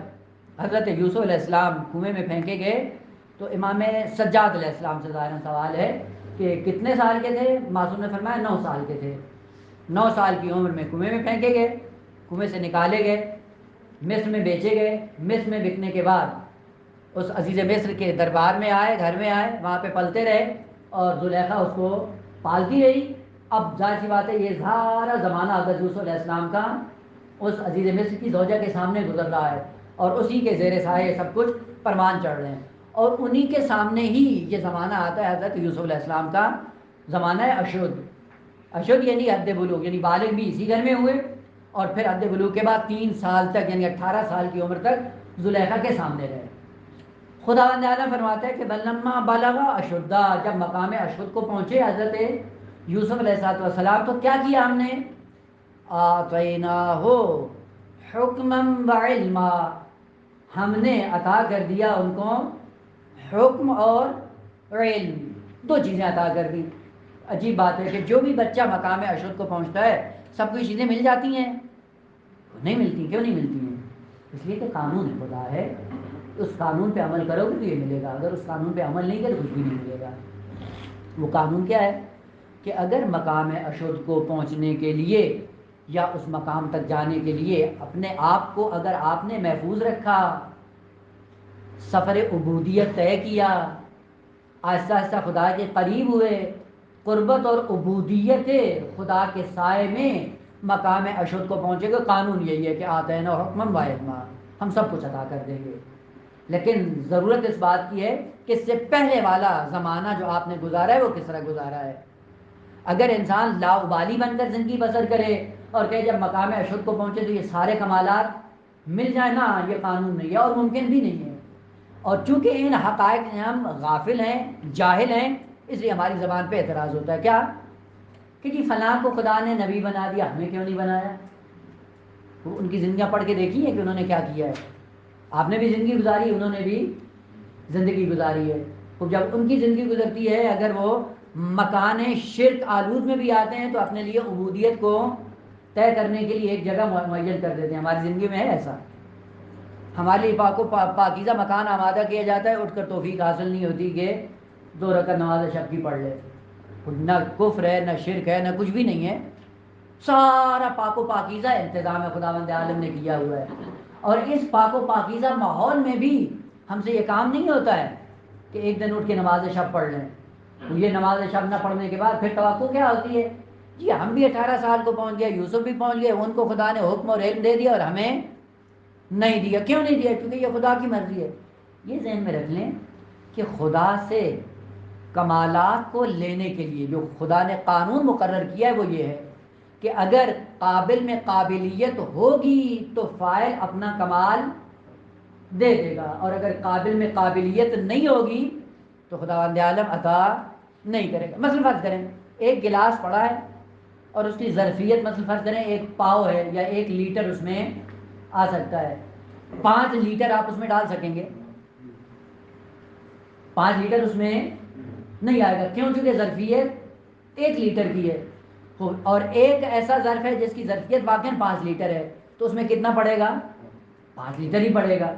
حضرت یوسف علیہ السلام کنویں میں پھینکے گئے تو امام سجاد علیہ السلام سے ظاہراً سوال ہے کہ کتنے سال کے تھے؟ معصوم نے فرمایا 9 سال کے تھے۔ 9 سال کی عمر میں کنویں میں پھینکے گئے، کنویں سے نکالے گئے، مصر میں بیچے گئے، مصر میں بکنے کے بعد اس عزیز مصر کے دربار میں آئے، گھر میں آئے، وہاں پہ پلتے رہے اور زلیخا اس کو پالتی رہی۔ اب ظاہر سی بات ہے یہ سارا زمانہ حضرت یوسف علیہ السلام کا اس عزیز مصر کی زوجہ کے سامنے گزر رہا ہے اور اسی کے زیر سایہ سب کچھ پروان چڑھ رہے ہیں، اور انہی کے سامنے ہی یہ زمانہ آتا ہے حضرت یوسف علیہ السلام کا، زمانہ اشد۔ اشد یعنی حد بلوغ، یعنی بالغ بھی اسی گھر میں ہوئے اور پھر حد بلوغ کے بعد 3 سال تک یعنی 18 سال کی عمر تک زلیخا کے سامنے رہے۔ خدا تعالیٰ فرماتا ہے کہ بلما بلغ اشدہ، جب مقام اشد کو پہنچے حضرت یوسف علیہ السلام تو کیا کیا ہم نے؟ آتیناہ حکما وعلما، ہم نے عطا کر دیا ان کو حکم اور علم، 2 چیزیں عطا کر دی۔ عجیب بات ہے کہ جو بھی بچہ مقام اشد کو پہنچتا ہے سب کوئی چیزیں مل جاتی ہیں؟ نہیں ملتی۔ کیوں نہیں ملتی ہیں؟ اس لیے کہ قانون خدا ہے، اس قانون پہ عمل کرو گے تو یہ ملے گا، اگر اس قانون پہ عمل نہیں کرے کچھ بھی نہیں ملے گا۔ وہ قانون کیا ہے کہ اگر مقام اشد کو پہنچنے کے لیے یا اس مقام تک جانے کے لیے اپنے آپ کو اگر آپ نے محفوظ رکھا، سفر عبودیت طے کیا، آہستہ آہستہ خدا کے قریب ہوئے، قربت اور عبودیت خدا کے سائے میں مقام اشد کو پہنچے گا، قانون یہی ہے کہ آتینا حکمم و علما، ہم سب کچھ عطا کر دیں گے۔ لیکن ضرورت اس بات کی ہے کہ اس سے پہلے والا زمانہ جو آپ نے گزارا ہے وہ کس طرح گزارا ہے۔ اگر انسان لاابالی بن کر زندگی بسر کرے اور کہے جب مقام اشد کو پہنچے تو یہ سارے کمالات مل جائیں، نا، یہ قانون نہیں ہے اور ممکن بھی نہیں ہے۔ اور چونکہ ان حقائق سے ہم غافل ہیں، جاہل ہیں، اس لیے ہماری زبان پہ اعتراض ہوتا ہے کیا کہ جی فلاں کو خدا نے نبی بنا دیا، ہمیں کیوں نہیں بنایا؟ تو ان کی زندگیاں پڑھ کے دیکھی ہے کہ انہوں نے کیا کیا ہے؟ آپ نے بھی زندگی گزاری، انہوں نے بھی زندگی گزاری ہے۔ تو جب ان کی زندگی گزرتی ہے اگر وہ مکان شرک آلود میں بھی آتے ہیں تو اپنے لیے عبودیت کو طے کرنے کے لیے ایک جگہ معین کر دیتے ہیں۔ ہماری زندگی میں ہے ایسا، ہمارے لیے پاک و پاکیزہ مکان آمادہ کیا جاتا ہے، اٹھ کر توفیق حاصل نہیں ہوتی کہ 2 رکعت نماز شب کی پڑھ لے، نہ کفر ہے، نہ شرک ہے، نہ کچھ بھی نہیں ہے، سارا پاک و پاکیزہ انتظام ہے خداوند عالم نے کیا ہوا ہے۔ اور اس پاک و پاکیزہ ماحول میں بھی ہم سے یہ کام نہیں ہوتا ہے کہ ایک دن اٹھ کے نماز شب پڑھ لیں۔ تو یہ نماز شب نہ پڑھنے کے بعد پھر توقع کیا ہوتی ہے؟ جی ہم بھی 18 سال کو پہنچ گئے، یوسف بھی پہنچ گئے، ان کو خدا نے حکم اور علم دے دیا اور ہمیں نہیں دیا۔ کیوں نہیں دیا؟ کیونکہ یہ خدا کی مرضی ہے۔ یہ ذہن میں رکھ لیں کہ خدا سے کمالات کو لینے کے لیے جو خدا نے قانون مقرر کیا ہے وہ یہ ہے کہ اگر قابل میں قابلیت ہوگی تو فاعل اپنا کمال دے دے گا، اور اگر قابل میں قابلیت نہیں ہوگی تو خداوند عالم عطا نہیں کرے گا۔ مثلا فرض کریں ایک گلاس پڑا ہے اور اس کی ظرفیت مثلا فرض کریں 1 پاؤ ہے یا 1 لیٹر اس میں آ سکتا ہے، 5 لیٹر آپ اس میں ڈال سکیں گے؟ 5 لیٹر اس میں نہیں آئے گا، کیوں؟ چونکہ ظرفیت 1 لیٹر کی ہے، اور ایک ایسا ظرف ہے جس کی ظرفیت واقعاً 5 لیٹر ہے، تو اس میں کتنا پڑے گا؟ 5 لیٹر ہی پڑے گا۔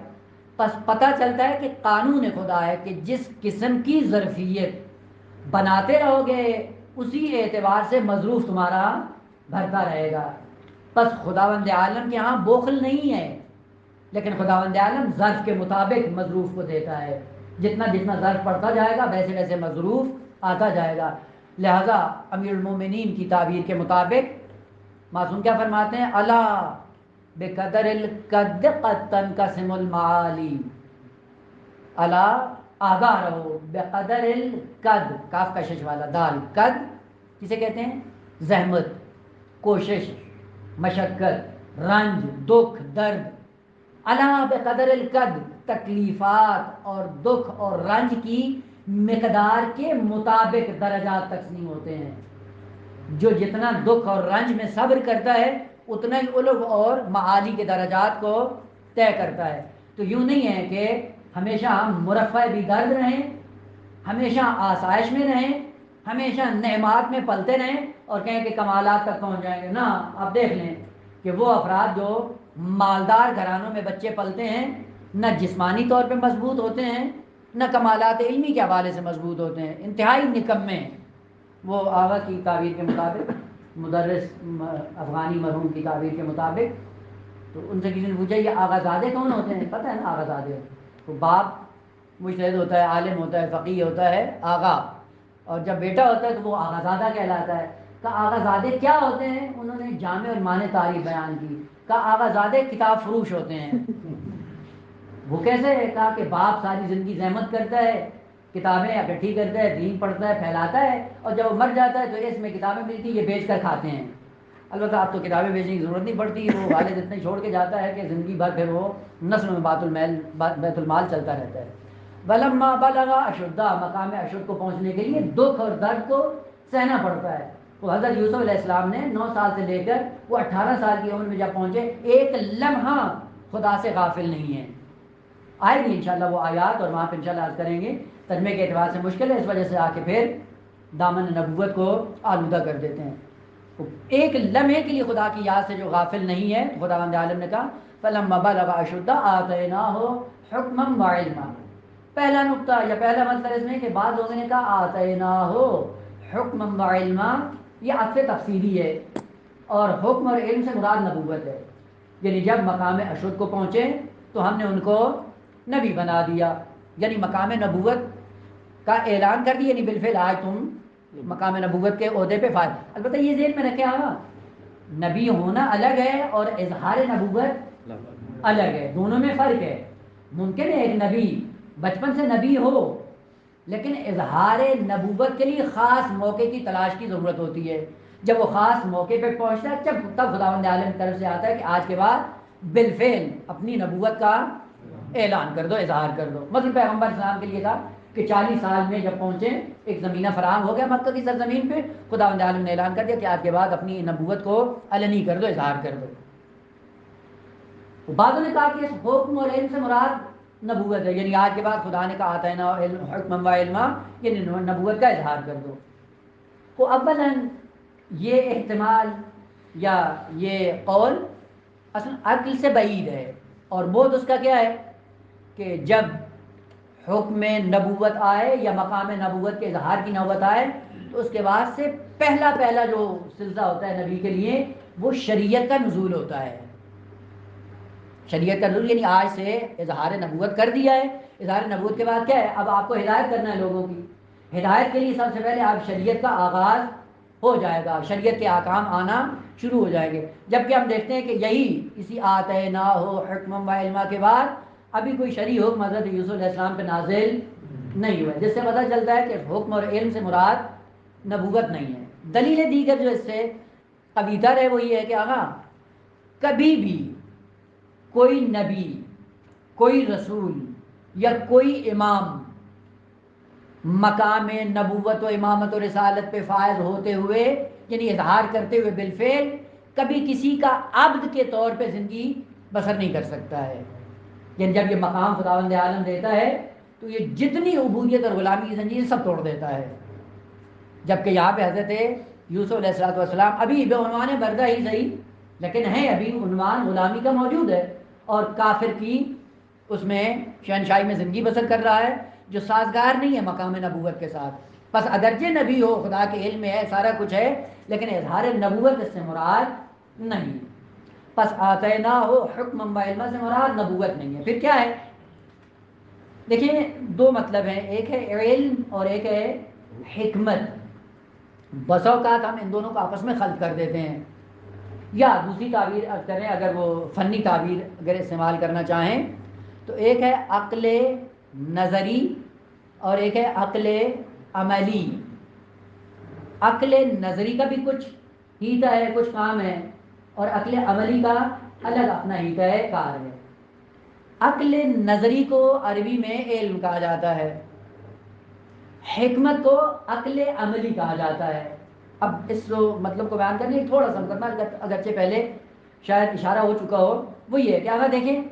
بس پتہ چلتا ہے کہ قانون خدا ہے کہ جس قسم کی ظرفیت بناتے رہو گے اسی اعتبار سے مصروف تمہارا بھرتا رہے گا۔ بس خداوند عالم کے ہاں بخل نہیں ہے، لیکن خداوند عالم ظرف کے مطابق مصروف کو دیتا ہے، جتنا جتنا ظرف پڑتا جائے گا ویسے ویسے مصروف آتا جائے گا۔ لہذا امیر المومنین کی تعبیر کے مطابق معصوم کیا فرماتے ہیں؟ الا بقدر القد قد تنقسم المعالی، الا آگاہ رہو، بقدر القد، کاف کشش والا دال، قد کسے کہتے ہیں؟ زحمت، کوشش، مشقت، رنج، دکھ، درد۔ الا بقدر القد، تکلیفات اور دکھ اور رنج کی مقدار کے مطابق درجات تقسیم ہوتے ہیں۔ جو جتنا دکھ اور رنج میں صبر کرتا ہے اتنا ہی علو اور معالی کے درجات کو طے کرتا ہے۔ تو یوں نہیں ہے کہ ہمیشہ ہم مرفع بھی درد رہیں، ہمیشہ آسائش میں رہیں، ہمیشہ نعمات میں پلتے رہیں اور کہیں کہ کمالات تک پہنچ جائیں گے۔ نا، آپ دیکھ لیں کہ وہ افراد جو مالدار گھرانوں میں بچے پلتے ہیں نہ جسمانی طور پہ مضبوط ہوتے ہیں نہ کمالات علمی کے حوالے سے مضبوط ہوتے ہیں، انتہائی نکمے ہیں۔ وہ آغا کی تعبیر کے مطابق، مدرس افغانی مرحوم کی تعبیر کے مطابق، تو ان سے کسی نے پوچھا یہ آغا زادے کون ہوتے ہیں؟ پتہ ہے نا آغا زادے؟ تو باپ مجتہد ہوتا ہے، عالم ہوتا ہے، فقیہ ہوتا ہے، آغا، اور جب بیٹا ہوتا ہے تو وہ آغا زادہ کہلاتا ہے۔ کہا آغا زادے کیا ہوتے ہیں؟ انہوں نے جامع اور معنی تعریف بیان کی۔ کہا آغا زادے کتاب فروش ہوتے ہیں۔ وہ کیسے ہے؟ کہا کہ باپ ساری زندگی زحمت کرتا ہے، کتابیں اکٹھی کرتا ہے، دین پڑھتا ہے، پھیلاتا ہے، اور جب وہ مر جاتا ہے تو اس میں کتابیں ملتی یہ بیچ کر کھاتے ہیں۔ البتہ اب تو کتابیں بیچنے کی ضرورت نہیں پڑتی، وہ والد اتنے چھوڑ کے جاتا ہے کہ زندگی بھر پھر وہ نسل میں بیت المال چلتا رہتا ہے۔ ولما بلغ اشدہ، مقام اشد کو پہنچنے کے لیے دکھ اور درد کو سہنا پڑتا ہے۔ تو حضرت یوسف علیہ السلام نے 9 سال سے لے کر وہ 18 سال کی عمر میں جب پہنچے ایک لمحہ خدا سے غافل نہیں ہے۔ آئے گی انشاءاللہ وہ آیات اور وہاں پہ انشاءاللہ عرض کریں گے، ترجمے کے اعتبار سے مشکل ہے، اس وجہ سے آ کے پھر دامن نبوت کو آلودہ کر دیتے ہیں۔ تو ایک لمحے کے لیے خدا کی یاد سے جو غافل نہیں ہے، خداوند عالم نے کہا فَلَمَّا بَلَغَ أَشُدَّهُ آتَيْنَاهُ حُكْمًا وَعِلْمًا، پہلا نقطہ یا پہلا مطلب اس میں کہ بعض لوگوں نے کہا آتیناہ حکم و علما، یہ عطف تفصیلی ہے، اور حکم اور علم سے مراد نبوت ہے، یعنی جب مقام اشد کو پہنچے تو ہم نے ان کو نبی بنا دیا، یعنی مقام نبوت کا اعلان کر دیا، یعنی بالفعل آج تم مقام نبوت کے عہدے پہ فائز۔ البتہ یہ ذہن میں رکھے آگا، نبی ہونا الگ ہے اور اظہار نبوت الگ ہے، دونوں میں فرق ہے۔ ممکن ہے ایک نبی بچپن سے نبی ہو، لیکن اظہار نبوت کے لیے خاص موقع کی تلاش کی ضرورت ہوتی ہے، جب وہ خاص موقع پہ پہنچتا ہے تب خداوند عالم کی طرف سے آتا ہے کہ آج کے بعد بالفعل اپنی نبوت کا اعلان کر دو، اظہار کر دو۔ مثلا پیغمبر اسلام کے لیے تھا کہ 40 سال میں جب پہنچے، ایک زمینہ فراہم ہو گیا مکہ کی سرزمین پہ، خداوند عالم نے اعلان کر دیا کہ آج کے بعد اپنی نبوت کو علنی کر دو، اظہار کر دو۔ بعضوں نے کہا کہ اس حکم اور علم سے مراد نبوت ہے، یعنی آج کے بعد خدا نے کہا آتا ہے نا حکم و علما، یعنی نبوت کا اظہار کر دو۔ تو اولاً یہ احتمال یا یہ قول اصل عقل سے بعید ہے، اور بہت اس کا کیا ہے کہ جب حکم نبوت آئے یا مقام نبوت کے اظہار کی نوبت آئے تو اس کے بعد سے پہلا جو سلسلہ ہوتا ہے نبی کے لیے وہ شریعت کا نزول ہوتا ہے۔ شریعت کا نزول یعنی آج سے اظہار نبوت کر دیا ہے، اظہار نبوت کے بعد کیا ہے، اب آپ کو ہدایت کرنا ہے لوگوں کی، ہدایت کے لیے سب سے پہلے آپ شریعت کا آغاز ہو جائے گا، شریعت کے احکام آنا شروع ہو جائیں گے۔ جبکہ ہم دیکھتے ہیں کہ یہی اسی آتینا ہو حکم و علما کے بعد ابھی کوئی شرعی حکم حضرت یوسف علیہ السلام پہ نازل نہیں ہوا، جس سے پتہ چلتا ہے کہ حکم اور علم سے مراد نبوت نہیں ہے۔ دلیل دیگر جو اس سے قویتر ہے وہ یہ ہے کہ آقا کبھی بھی کوئی نبی، کوئی رسول یا کوئی امام مقام نبوت و امامت و رسالت پہ فائز ہوتے ہوئے یعنی اظہار کرتے ہوئے بالفعل کبھی کسی کا عبد کے طور پہ زندگی بسر نہیں کر سکتا ہے، یعنی جب یہ مقام خداوند عالم دیتا ہے تو یہ جتنی عبودیت اور غلامی کی زنجیر سب توڑ دیتا ہے۔ جبکہ یہاں پہ حضرت یوسف علیہ السلام ابھی بے عنوان بردہ ہی صحیح، لیکن ہے ابھی عنوان غلامی کا موجود ہے، اور کافر کی اس میں شہنشاہی میں زندگی بسر کر رہا ہے جو سازگار نہیں ہے مقام نبوت کے ساتھ۔ بس اگرچہ نبی ہو، خدا کے علم میں ہے، سارا کچھ ہے، لیکن اظہار نبوت اس سے مراد نہیں۔ پس آتینا ہو حکم و علما سے مراد نبوت نہیں ہے، پھر کیا ہے؟ دیکھیں دو مطلب ہیں، ایک ہے علم اور ایک ہے حکمت۔ بسا اوقات ہم ان دونوں کو آپس میں خلط کر دیتے ہیں، یا دوسری تعبیر کریں اگر وہ فنی تعبیر اگر استعمال کرنا چاہیں تو ایک ہے عقل نظری اور ایک ہے عقل عملی۔ عقل نظری کا بھی کچھ ہیتا ہے، کچھ کام ہے، اور عقل عملی کا الگ اپنا ہیتا ہے، کار ہے۔ عقل نظری کو عربی میں علم کہا جاتا ہے، حکمت کو عقل عملی کہا جاتا ہے۔ اب اس مطلب کو بیان کرنے تھوڑا سا مقدمہ اگرچہ پہلے شاید اشارہ ہو چکا ہو، وہ یہ ہے کہ اگر دیکھیں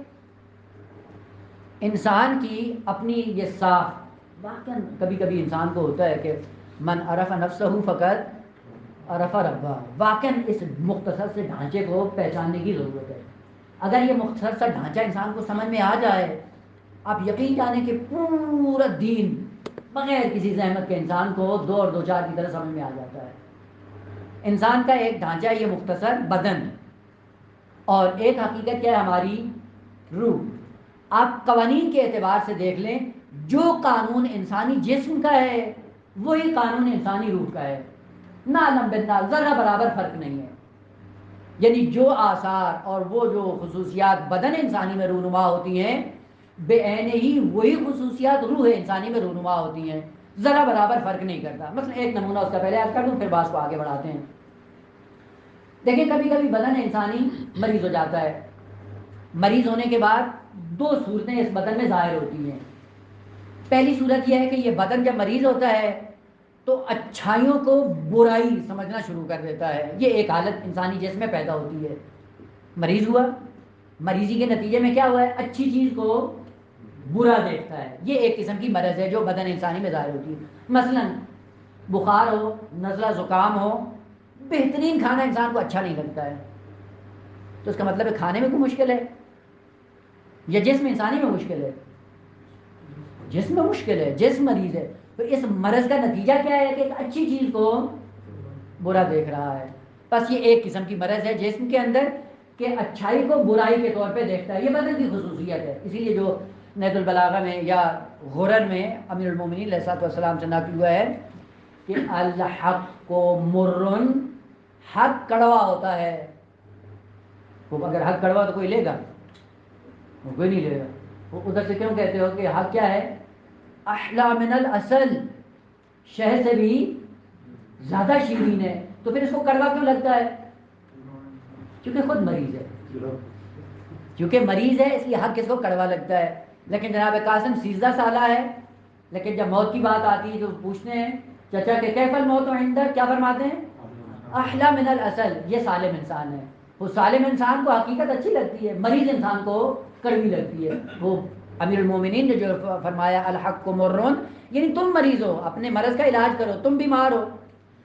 انسان کی اپنی یہ ساخت، واقعاً کبھی کبھی انسان کو ہوتا ہے کہ من عرف نفسہ فقط عرف ربہ، واقعاً اس مختصر سے ڈھانچے کو پہچاننے کی ضرورت ہے۔ اگر یہ مختصر سا ڈھانچہ انسان کو سمجھ میں آ جائے، آپ یقین جانیں کہ پورا دین بغیر کسی زحمت کے انسان کو دو اور دو چار کی طرح سمجھ میں آ جاتا ہے۔ انسان کا ایک ڈھانچہ یہ مختصر بدن، اور ایک حقیقت کیا ہے ہماری روح۔ آپ قوانین کے اعتبار سے دیکھ لیں، جو قانون انسانی جسم کا ہے وہی قانون انسانی روح کا ہے، نالم بالنال، ذرہ برابر فرق نہیں ہے۔ یعنی جو آثار اور وہ جو خصوصیات بدن انسانی میں رونما ہوتی ہیں بے عین ہی وہی خصوصیات روح انسانی میں رونما ہوتی ہیں، ذرا برابر فرق نہیں کرتا۔ مثلا ایک نمونہ اس کا پہلے یاد کر دوں پھر بات کو آگے بڑھاتے ہیں۔ دیکھیں کبھی کبھی بدن انسانی مریض ہو جاتا ہے، مریض ہونے کے بعد دو صورتیں اس بدن میں ظاہر ہوتی ہیں۔ پہلی صورت یہ ہے کہ یہ بدن جب مریض ہوتا ہے تو اچھائیوں کو برائی سمجھنا شروع کر دیتا ہے، یہ ایک حالت انسانی جسم میں پیدا ہوتی ہے۔ مریض ہوا، مریضی کے نتیجے میں کیا ہوا ہے، اچھی چیز کو برا دیکھتا ہے، یہ ایک قسم کی مرض ہے جو بدن انسانی میں ظاہر ہوتی ہے۔ مثلا بخار ہو، نزلہ زکام ہو، بہترین کھانا انسان کو اچھا نہیں لگتا ہے، تو اس کا مطلب ہے کھانے میں کوئی مشکل ہے یا جسم انسانی میں مشکل ہے؟ جسم میں مشکل ہے، جسم مریض ہے، تو اس مرض کا نتیجہ کیا ہے کہ ایک اچھی چیز کو برا دیکھ رہا ہے. بس یہ ایک قسم کی مرض ہے جسم کے اندر کہ اچھائی کو برائی کے طور پہ دیکھتا ہے. یہ بدن کی خصوصیت ہے. اسی لیے جو نہج البلاغہ میں یا غرر میں امیر المومنین علیہ الصلوۃ والسلام سے نقل ہوا ہے کہ الحق کو مرن، حق کڑوا ہوتا ہے. وہ اگر حق کڑوا تو کوئی لے گا؟ وہ کوئی نہیں لے گا. وہ ادھر سے کیوں کہتے ہو کہ حق کیا ہے؟ احلا من الاصل، شہد سے بھی زیادہ شیرین ہے. تو پھر اس کو کڑوا کیوں لگتا ہے؟ کیونکہ خود مریض ہے. کیونکہ مریض ہے اس لیے حق اس کو کڑوا لگتا ہے. لیکن جناب قاسم 13 سالہ ہے، لیکن جب موت کی بات آتی ہے تو پوچھتے ہیں چچا کہ کیف الموت عندک، کیا فرماتے ہیں؟ احلا من الاصل. یہ سالم انسان ہے. وہ سالم انسان کو حقیقت اچھی لگتی ہے، مریض انسان کو کڑوی لگتی ہے. وہ امیر المومنین نے جو فرمایا الحق کو مرون، یعنی تم مریض ہو، اپنے مرض کا علاج کرو. تم بیمار ہو،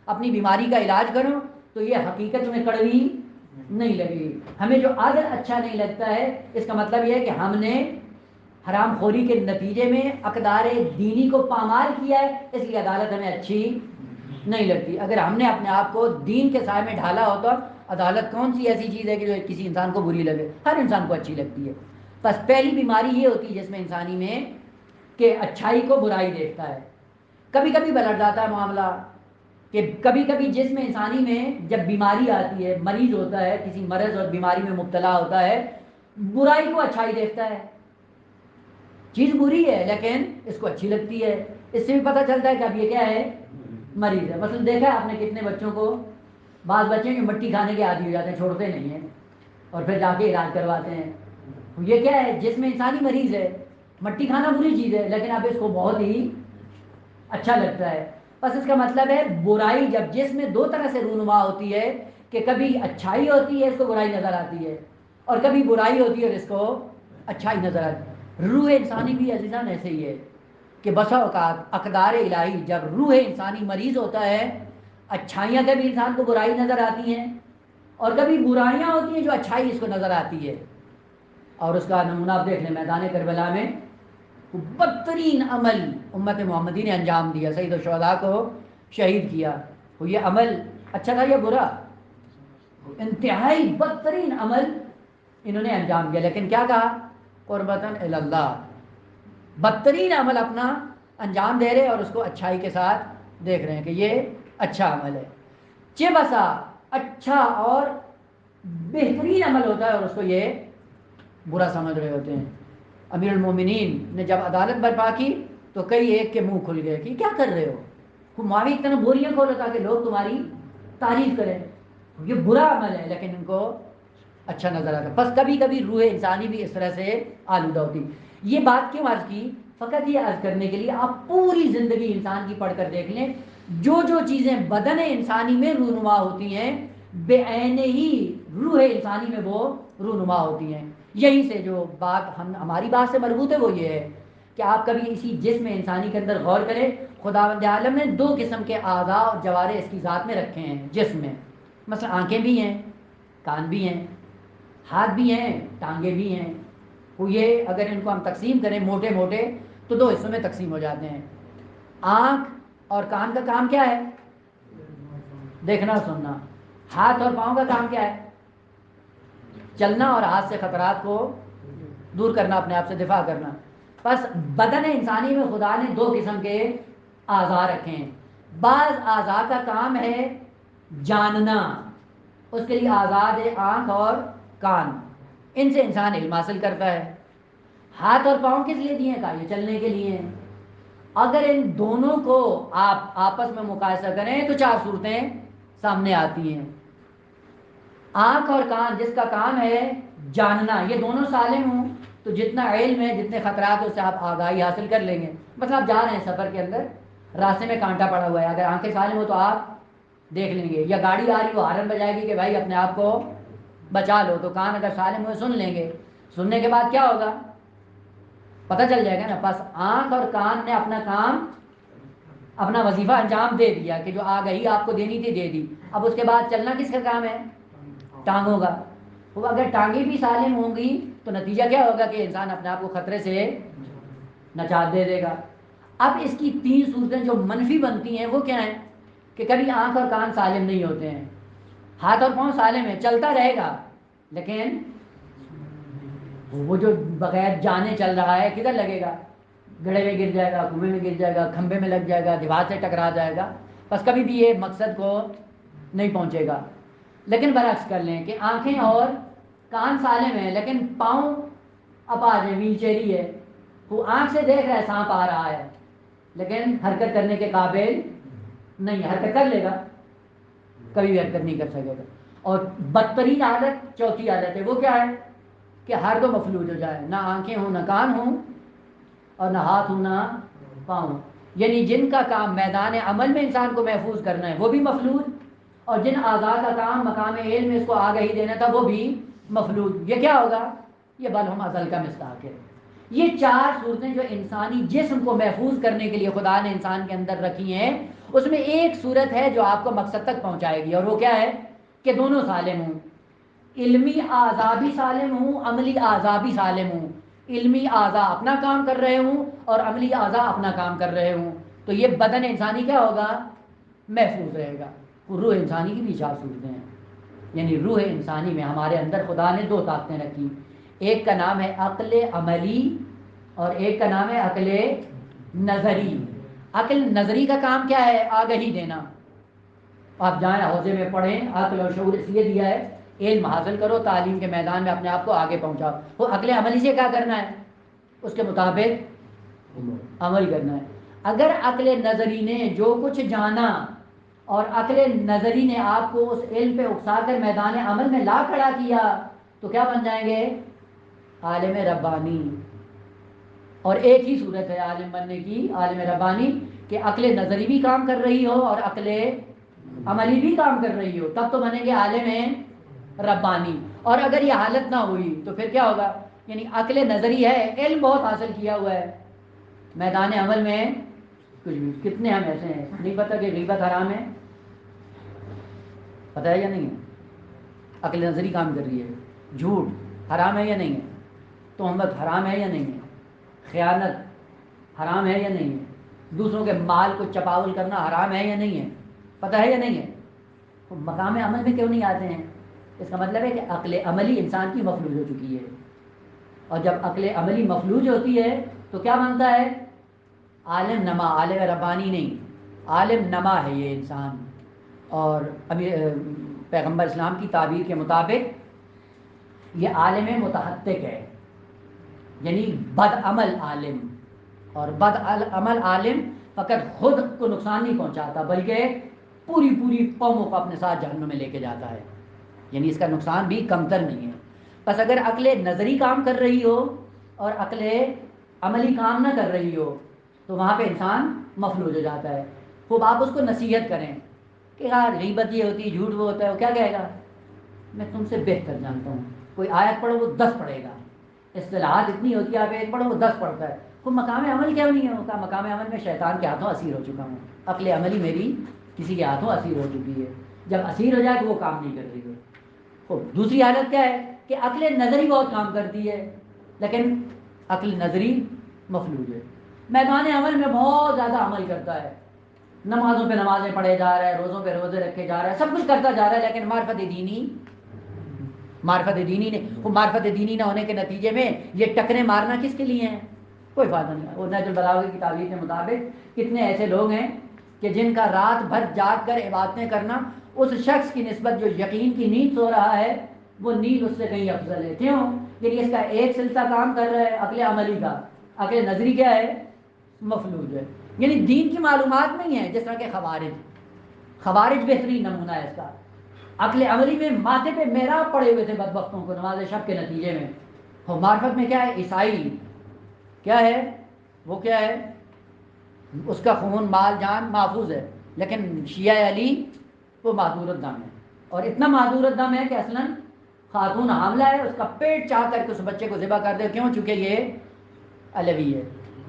اپنی بیماری کا علاج کرو تو یہ حقیقت تمہیں کڑوی نہیں لگے. ہمیں جو عادت اچھا نہیں لگتا ہے اس کا مطلب یہ ہے کہ ہم نے حرام خوری کے نتیجے میں اقدار دینی کو پامال کیا ہے، اس لیے عدالت ہمیں اچھی نہیں لگتی. اگر ہم نے اپنے آپ کو دین کے سائے میں ڈھالا ہوتا، عدالت کون سی ایسی چیز ہے کہ جو کسی انسان کو بری لگے؟ ہر انسان کو اچھی لگتی ہے. بس پہلی بیماری یہ ہوتی ہے جس میں انسانی میں کہ اچھائی کو برائی دیکھتا ہے. کبھی کبھی پلٹ جاتا ہے معاملہ کہ کبھی کبھی جسم انسانی میں جب بیماری آتی ہے، مریض ہوتا ہے، کسی مرض اور بیماری میں مبتلا ہوتا ہے، برائی کو اچھائی دیکھتا ہے. چیز بری ہے لیکن اس کو اچھی لگتی ہے. اس سے بھی پتہ چلتا ہے کہ اب یہ کیا ہے؟ مریض ہے. مثلا دیکھا آپ نے کتنے بچوں کو، بعض بچے جو مٹی کھانے کے عادی ہو جاتے ہیں، چھوڑتے نہیں ہیں اور پھر جا کے علاج کرواتے ہیں. یہ کیا ہے؟ جسم انسانی مریض ہے. مٹی کھانا بری چیز ہے لیکن اب اس کو بہت ہی اچھا لگتا ہے. بس اس کا مطلب ہے برائی جب جسم میں دو طرح سے رونما ہوتی ہے کہ کبھی اچھائی ہوتی ہے اس کو برائی نظر آتی ہے، اور کبھی برائی ہوتی ہے اور اس کو اچھائی نظر آتی ہے. روح انسانی بھی عزیزان ایسے ہی ہے کہ بسا اوقات اقدار الہی جب روح انسانی مریض ہوتا ہے، اچھائیاں کبھی انسان کو برائی نظر آتی ہیں اور کبھی برائیاں ہوتی ہیں جو اچھائی اس کو نظر آتی ہے. اور اس کا نمونہ آپ دیکھ لیں میدان کربلا میں بدترین عمل امت محمدی نے انجام دیا، سید الشہداء کو شہید کیا. وہ یہ عمل اچھا تھا یا برا؟ انتہائی بدترین عمل انہوں نے انجام دیا. لیکن کیا کہا؟ قربتاً اللہ. بدترین عمل اپنا انجام دے رہے اور اس کو اچھائی کے ساتھ دیکھ رہے ہیں کہ یہ اچھا عمل ہے. چہ بسا اچھا اور بہترین عمل ہوتا ہے اور اس کو یہ برا سمجھ رہے ہوتے ہیں. امیر المومنین نے جب عدالت برپا کی تو کئی ایک کے منہ کھل گئے کہ کیا کر رہے ہو؟ معاویہ اتنا بوریاں کھولو تاکہ لوگ تمہاری تعریف کریں. یہ برا عمل ہے لیکن ان کو اچھا نظر آتا. بس کبھی کبھی روح انسانی بھی اس طرح سے آلودہ ہوتی. یہ بات کیوں عرض کی؟ فقط یہ عرض کرنے کے لیے آپ پوری زندگی انسان کی پڑھ کر دیکھ لیں، جو جو چیزیں بدن انسانی میں رونما ہوتی ہیں بے عین ہی روح انسانی میں وہ رونما ہوتی ہیں. یہیں سے جو بات ہماری بات سے مربوط ہے وہ یہ ہے کہ آپ کبھی اسی جسم انسانی کے اندر غور کریں. خداوند عالم نے 2 قسم کے اعضاء اور جوارے اس کی ذات میں رکھے ہیں جسم میں. مثلا آنکھیں بھی ہیں، کان بھی ہیں، ہاتھ بھی ہیں، ٹانگیں بھی ہیں. وہ یہ اگر ان کو ہم تقسیم کریں موٹے موٹے تو 2 حصوں میں تقسیم ہو جاتے ہیں. آنکھ اور کان کا کام کیا ہے؟ دیکھنا سننا. ہاتھ اور پاؤں کا کام کیا ہے؟ چلنا اور ہاتھ سے خطرات کو دور کرنا، اپنے آپ سے دفاع کرنا. بس بدن انسانی میں خدا نے 2 قسم کے اعضاء رکھے ہیں. بعض اعضاء کا کام ہے جاننا، اس کے لیے آزاد ہے آنکھ اور کان، ان سے انسان علم حاصل کرتا ہے. ہاتھ اور پاؤں کس لیے دیے ہیں؟ کہا یہ چلنے کے لیے ہیں. اگر ان دونوں کو آپ آپس میں مقایسہ کریں تو 4 صورتیں سامنے آتی ہیں. آنکھ اور کان جس کا کام ہے جاننا، یہ دونوں سالم ہوں تو جتنا علم ہے، جتنے خطرات ہیں اس سے آپ آگاہی حاصل کر لیں گے. مطلب آپ جا رہے ہیں سفر کے اندر، راستے میں کانٹا پڑا ہوا ہے، اگر آنکھیں سالم ہو تو آپ دیکھ لیں گے. یا گاڑی آ رہی ہو ہارن بجائے گی کہ بھائی اپنے آپ کو بچا لو، تو کان اگر سالم ہوئے سن لیں گے. سننے کے بعد کیا ہوگا؟ پتہ چل جائے گا نا. بس آنکھ اور کان نے اپنا کام، اپنا وظیفہ انجام دے دیا کہ جو آگاہی آپ کو دینی تھی دے دی. اب اس کے بعد چلنا کس کا کام ہے؟ ٹانگوں کا. وہ اگر ٹانگیں بھی سالم ہوں گی تو نتیجہ کیا ہوگا کہ انسان اپنے آپ کو خطرے سے نجات دے دے گا۔ اب اس کی 3 صورتیں جو منفی بنتی ہیں وہ کیا ہیں کہ کبھی آنکھ اور کان سالم نہیں ہوتے ہیں، ہاتھ اور پاؤں سالم ہے، چلتا رہے گا، لیکن وہ جو بغیر جانے چل رہا ہے کدھر لگے گا؟ گڑھے میں گر جائے گا، کنویں میں گر جائے گا، کھمبے میں لگ جائے گا، دیوار سے ٹکرا جائے گا، بس کبھی بھی یہ مقصد کو نہیں پہنچے گا۔ لیکن برعکس کر لیں کہ آنکھیں اور کان سالم ہیں لیکن پاؤں اپاہج ہے، ویل چیئر ہے، وہ آنکھ سے دیکھ رہا ہے سانپ آ رہا ہے لیکن حرکت کرنے کے قابل نہیں ہے، حرکت کر لے گا کبھی بھی حرکت نہیں کر سکے گا۔ اور بدترین حالت چوتھی حالت ہے، وہ کیا ہے کہ ہر دو مفلوج ہو جائے، نہ آنکھیں ہوں نہ کان ہوں اور نہ ہاتھ ہوں نہ پاؤں، یعنی جن کا کام میدان عمل میں انسان کو محفوظ کرنا ہے وہ بھی مفلوج، اور جن اعضاء کا کام مقام علم میں اس کو آگہی دینا تھا وہ بھی مفلوج۔ یہ کیا ہوگا؟ یہ بلہم ازل کا مصداق ہے۔ یہ 4 صورتیں جو انسانی جسم کو محفوظ کرنے کے لیے خدا نے انسان کے اندر رکھی ہیں، اس میں ایک صورت ہے جو آپ کو مقصد تک پہنچائے گی، اور وہ کیا ہے کہ دونوں سالم ہوں، علمی اعضاء بھی سالم ہوں، عملی اعضاء بھی سالم ہوں، علمی اعضاء اپنا کام کر رہے ہوں اور عملی اعضاء اپنا کام کر رہے ہوں، تو یہ بدن انسانی کیا ہوگا؟ محفوظ رہے گا۔ روح انسانی کی بھی 4 صورتیں ہیں، یعنی روح انسانی میں ہمارے اندر خدا نے 2 طاقتیں رکھی، ایک کا نام ہے عقل عملی اور ایک کا نام ہے عقل نظری۔ عقل نظری کا کام کیا ہے؟ آگہی دینا۔ آپ جائیں حوزے میں پڑھیں، عقل اور شعور اس لیے دیا ہے علم حاصل کرو، تعلیم کے میدان میں اپنے آپ کو آگے پہنچاؤ۔ وہ عقل عملی سے کیا کرنا ہے؟ اس کے مطابق عمل کرنا ہے۔ اگر عقل نظری نے جو کچھ جانا اور عقل نظری نے آپ کو اس علم پہ اکسا کر میدان عمل میں لا کھڑا کیا تو کیا بن جائیں گے؟ عالم ربانی۔ اور ایک ہی صورت ہے عالم بننے کی، عالم ربانی، کہ عقل نظری بھی کام کر رہی ہو اور عقل عملی بھی کام کر رہی ہو، تب تو بنیں گے عالم ربانی۔ اور اگر یہ حالت نہ ہوئی تو پھر کیا ہوگا؟ یعنی عقل نظری ہے، علم بہت حاصل کیا ہوا ہے، میدان عمل میں کچھ بھی۔ کتنے ہم ایسے ہیں نہیں پتہ کہ غیبت حرام ہے؟ پتہ ہے یا نہیں ہے؟ عقل نظری کام کر رہی ہے، جھوٹ حرام ہے یا نہیں ہے؟ تہمت حرام ہے یا نہیں ہے؟ خیانت حرام ہے یا نہیں ہے؟ دوسروں کے مال کو چپاول کرنا حرام ہے یا نہیں ہے؟ پتہ ہے یا نہیں ہے؟ تو مقام عمل میں کیوں نہیں آتے ہیں؟ اس کا مطلب ہے کہ عقل عملی انسان کی مفلوج ہو چکی ہے، اور جب عقل عملی مفلوج ہوتی ہے تو کیا بنتا ہے؟ عالم نما، عالم ربانی نہیں، عالم نما ہے یہ انسان۔ اور ابھی پیغمبر اسلام کی تعبیر کے مطابق یہ عالم متحقق ہے، یعنی بد عمل عالم، اور بد عمل عالم فقط خود کو نقصان نہیں پہنچاتا بلکہ پوری قوموں کو اپنے ساتھ جہنم میں لے کے جاتا ہے، یعنی اس کا نقصان بھی کمتر نہیں ہے۔ بس اگر عقل نظری کام کر رہی ہو اور عقل عملی کام نہ کر رہی ہو تو وہاں پہ انسان مفلوج ہو جاتا ہے۔ خوب آپ اس کو نصیحت کریں کہ یار غیبت یہ ہوتی ہے، جھوٹ وہ ہوتا ہے، وہ کیا کہے گا؟ میں تم سے بہتر جانتا ہوں، کوئی آیت پڑھو وہ 10 پڑھے گا، اصطلاحات اتنی ہوتی ہے، آپ ایک پڑھو وہ 10 پڑھتا ہے۔ تو مقام عمل کیوں نہیں ہوتا؟ مقام عمل میں شیطان کے ہاتھوں اسیر ہو چکا ہوں، عقل عملی میری کسی کے ہاتھوں اسیر ہو چکی ہے، جب اسیر ہو جائے تو وہ کام نہیں کر رہی ہے۔ دوسری حالت کیا ہے کہ عقل نظری بہت کام کرتی ہے لیکن عقل نظری مفلوج ہے، میدان عمل میں بہت زیادہ عمل کرتا ہے، نمازوں پہ نمازیں پڑھے جا رہا ہے، روزوں پہ روزے رکھے جا رہا ہے، سب کچھ کرتا جا رہا ہے، لیکن معرفت دینی نہ ہونے کے نتیجے میں یہ ٹکریں مارنا کس کے لیے ہیں؟ کوئی فائدہ نہیں ہے۔ اور نہج البلاغہ کی تعبیر کے مطابق کتنے ایسے لوگ ہیں کہ جن کا رات بھر جاگ کر عبادتیں کرنا اس شخص کی نسبت جو یقین کی نیند سو رہا ہے وہ نیند اس سے کہیں افضل ہے۔ کیوں؟ یعنی اس کا ایک سلسلہ کام کر رہا ہے عقل عملی کا، عقل نظری کیا ہے؟ مفلوج ہے، یعنی دین کی معلومات نہیں ہے، جس طرح کہ خوارج بہترین نمونہ ہے اس کا۔ عقل عملی میں ماتھے پہ محراب پڑے ہوئے تھے بدبختوں کو نماز شب کے نتیجے میں، اور معرفت میں کیا ہے؟ عیسائی کیا ہے؟ وہ کیا ہے؟ اس کا خون مال جان محفوظ ہے، لیکن شیعہ علی وہ معذور الدم ہے، اور اتنا معذور الدم ہے کہ اصلاً خاتون حاملہ ہے، اس کا پیٹ چاہ کر کے اس بچے کو ذبح کر دے، کیوں؟ چونکہ یہ علوی ہے،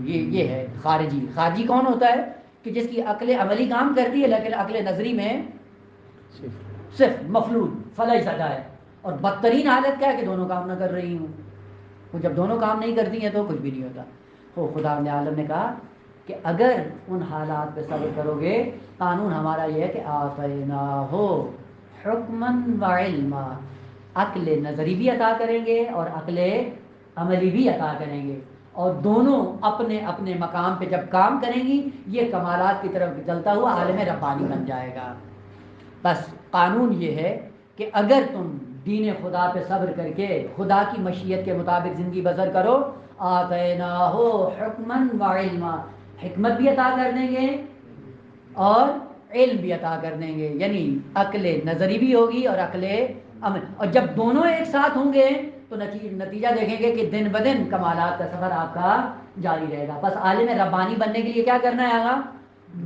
یہ ہے خارجی۔ خارجی کون ہوتا ہے؟ کہ جس کی عقل عملی کام کرتی ہے لیکن عقل نظری میں صرف مفلوج فلاحی سزا ہے۔ اور بدترین حالت کیا ہے کہ دونوں کام نہ کر رہی ہوں، وہ جب دونوں کام نہیں کرتی ہیں تو کچھ بھی نہیں ہوتا۔ خدا عالم نے کہا کہ اگر ان حالات پہ صبر کرو گے، قانون ہمارا یہ ہے کہ آتیناہ حکمن و علما، عقل نظری بھی عطا کریں گے اور عقل عملی بھی عطا کریں گے، اور دونوں اپنے اپنے مقام پہ جب کام کریں گی یہ کمالات کی طرف چلتا ہوا عالم ربانی بن جائے گا۔ بس قانون یہ ہے کہ اگر تم دین خدا پہ صبر کر کے خدا کی مشیت کے مطابق زندگی بسر کرو، آتیناہ حکمن و علما، حکمت بھی عطا کر دیں گے اور علم بھی عطا کر دیں گے، یعنی عقل نظری بھی ہوگی اور عقل عمل، اور جب دونوں ایک ساتھ ہوں گے تو نتیجہ دیکھیں گے کہ دن بدن کمالات کا سفر آپ کا جاری رہے گا۔ بس عالم ربانی بننے کے لیے کیا کرنا ہے؟ آگا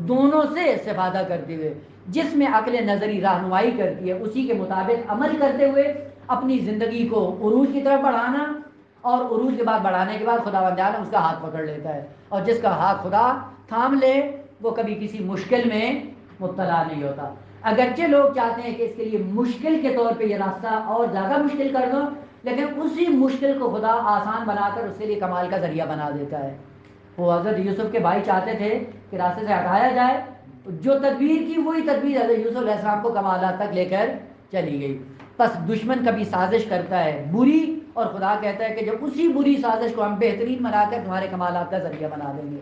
دونوں سے استفادہ کرتے ہوئے، جس میں عقل نظری رہنمائی کرتی ہے اسی کے مطابق عمل کرتے ہوئے اپنی زندگی کو عروج کی طرف بڑھانا، اور عروج کے بعد بڑھانے کے بعد خدا اس کا ہاتھ پکڑ لیتا ہے، اور جس کا ہاتھ خدا تھام لے وہ کبھی کسی مشکل میں مبتلا نہیں ہوتا۔ اگرچہ لوگ چاہتے ہیں کہ اس کے لیے مشکل کے طور پہ یہ راستہ اور زیادہ مشکل کر دو، لیکن اسی مشکل کو خدا آسان بنا کر اس کے لیے کمال کا ذریعہ بنا دیتا ہے۔ وہ حضرت یوسف کے بھائی چاہتے تھے کہ راستے سے ہٹایا جائے، جو تدبیر کی وہی تدبیر حضرت یوسف علیہ السلام کو کمالات تک لے کر چلی گئی۔ بس دشمن کبھی سازش کرتا ہے بری، اور خدا کہتا ہے کہ جب اسی بری سازش کو ہم بہترین بنا کر تمہارے کمالات کا ذریعہ بنا دیں گے۔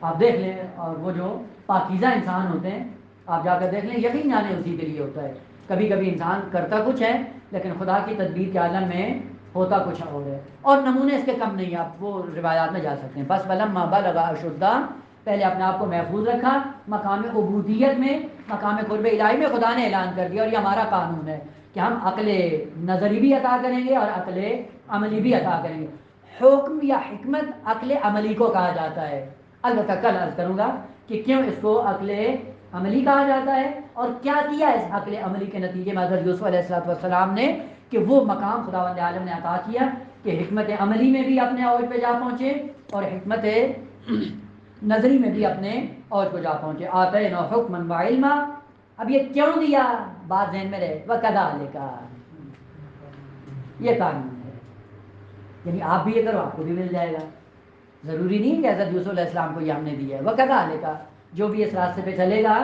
آپ دیکھ لیں، اور وہ جو پاکیزہ انسان ہوتے ہیں آپ جا کر دیکھ لیں، یقین جانے اسی کے لیے ہوتا ہے۔ کبھی کبھی انسان کرتا کچھ ہے لیکن خدا کی تدبیر کے عالم میں ہوتا کچھ اور ہے، اور نمونے اس کے کم نہیں، آپ وہ روایات میں جا سکتے ہیں۔ بس فلما بلغ اشدہ، پہلے اپنے آپ کو محفوظ رکھا، مقام عبودیت میں، مقام قرب الہی میں خدا نے اعلان کر دیا، اور یہ ہمارا قانون ہے کہ ہم عقل نظری بھی عطا کریں گے اور عقل عملی بھی عطا کریں گے۔ حکم یا حکمت عقل عملی کو کہا جاتا ہے، البتہ کل عرض کروں گا کہ کیوں اس کو عقل عملی کہا جاتا ہے، اور کیا کیا اس عقل عملی کے نتیجے میں حضرت یوسف علیہ السلام نے، کہ وہ مقام خداوند عالم نے عطا کیا کہ حکمت عملی میں بھی اپنے اوج پہ جا پہنچے اور حکمت نظری میں بھی اپنے اوج پہ جا پہنچے۔ آتینا حکما و علما، اب یہ کیوں دیا بات ذہن میں رہے، وَكَذَلِكَ، یہ قانون ہے، یعنی آپ بھی یہ کرو آپ کو بھی مل جائے گا، ضروری نہیں کہ حضرت یوسف علیہ السلام کو یہ ہم نے دیا ہے، وَكَذَلِكَ، جو بھی اس راستے پہ چلے گا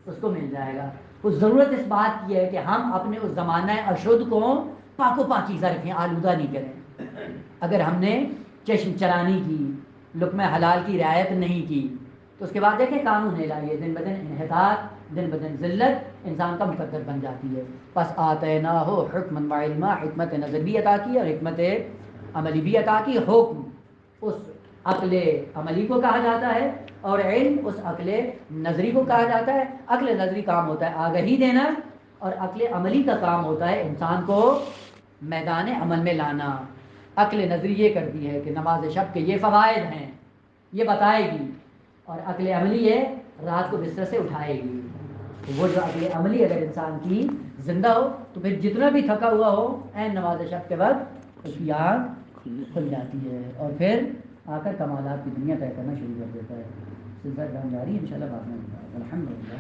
اس کو مل جائے گا۔ اس ضرورت اس بات کی ہے کہ ہم اپنے اس زمانہ اشد کو پاک و پاکیزہ رکھیں، آلودہ نہیں کریں۔ اگر ہم نے چشم چرانی کی، لقمہ حلال کی رعایت نہیں کی تو اس کے بعد دیکھیں قانون الہی ہے، دن بدن انحطاط، دن بدن ذلت انسان کا مقدر بن جاتی ہے۔ پس آتیناہ حکما و علما، حکمت نظر بھی عطا کی اور حکمت عملی بھی عطا کی۔ حکم اس عقل عملی کو کہا جاتا ہے اور علم اس عقل نظری کو کہا جاتا ہے۔ عقل نظری کام ہوتا ہے آگہی دینا، اور عقل عملی کا کام ہوتا ہے انسان کو میدان عمل میں لانا۔ عقل نظری یہ کرتی ہے کہ نماز شب کے یہ فوائد ہیں یہ بتائے گی، اور عقل عملی ہے رات کو بستر سے اٹھائے گی۔ تو وہ جو عقل عملی اگر انسان کی زندہ ہو تو پھر جتنا بھی تھکا ہوا ہو عین نماز شب کے وقت اس کی آنکھ کھل جاتی ہے، اور پھر آ کر کمالات کی دنیا طے کرنا شروع کر دیتا ہے۔ سلسلہ جاری انشاءاللہ بعد میں الحمدللہ۔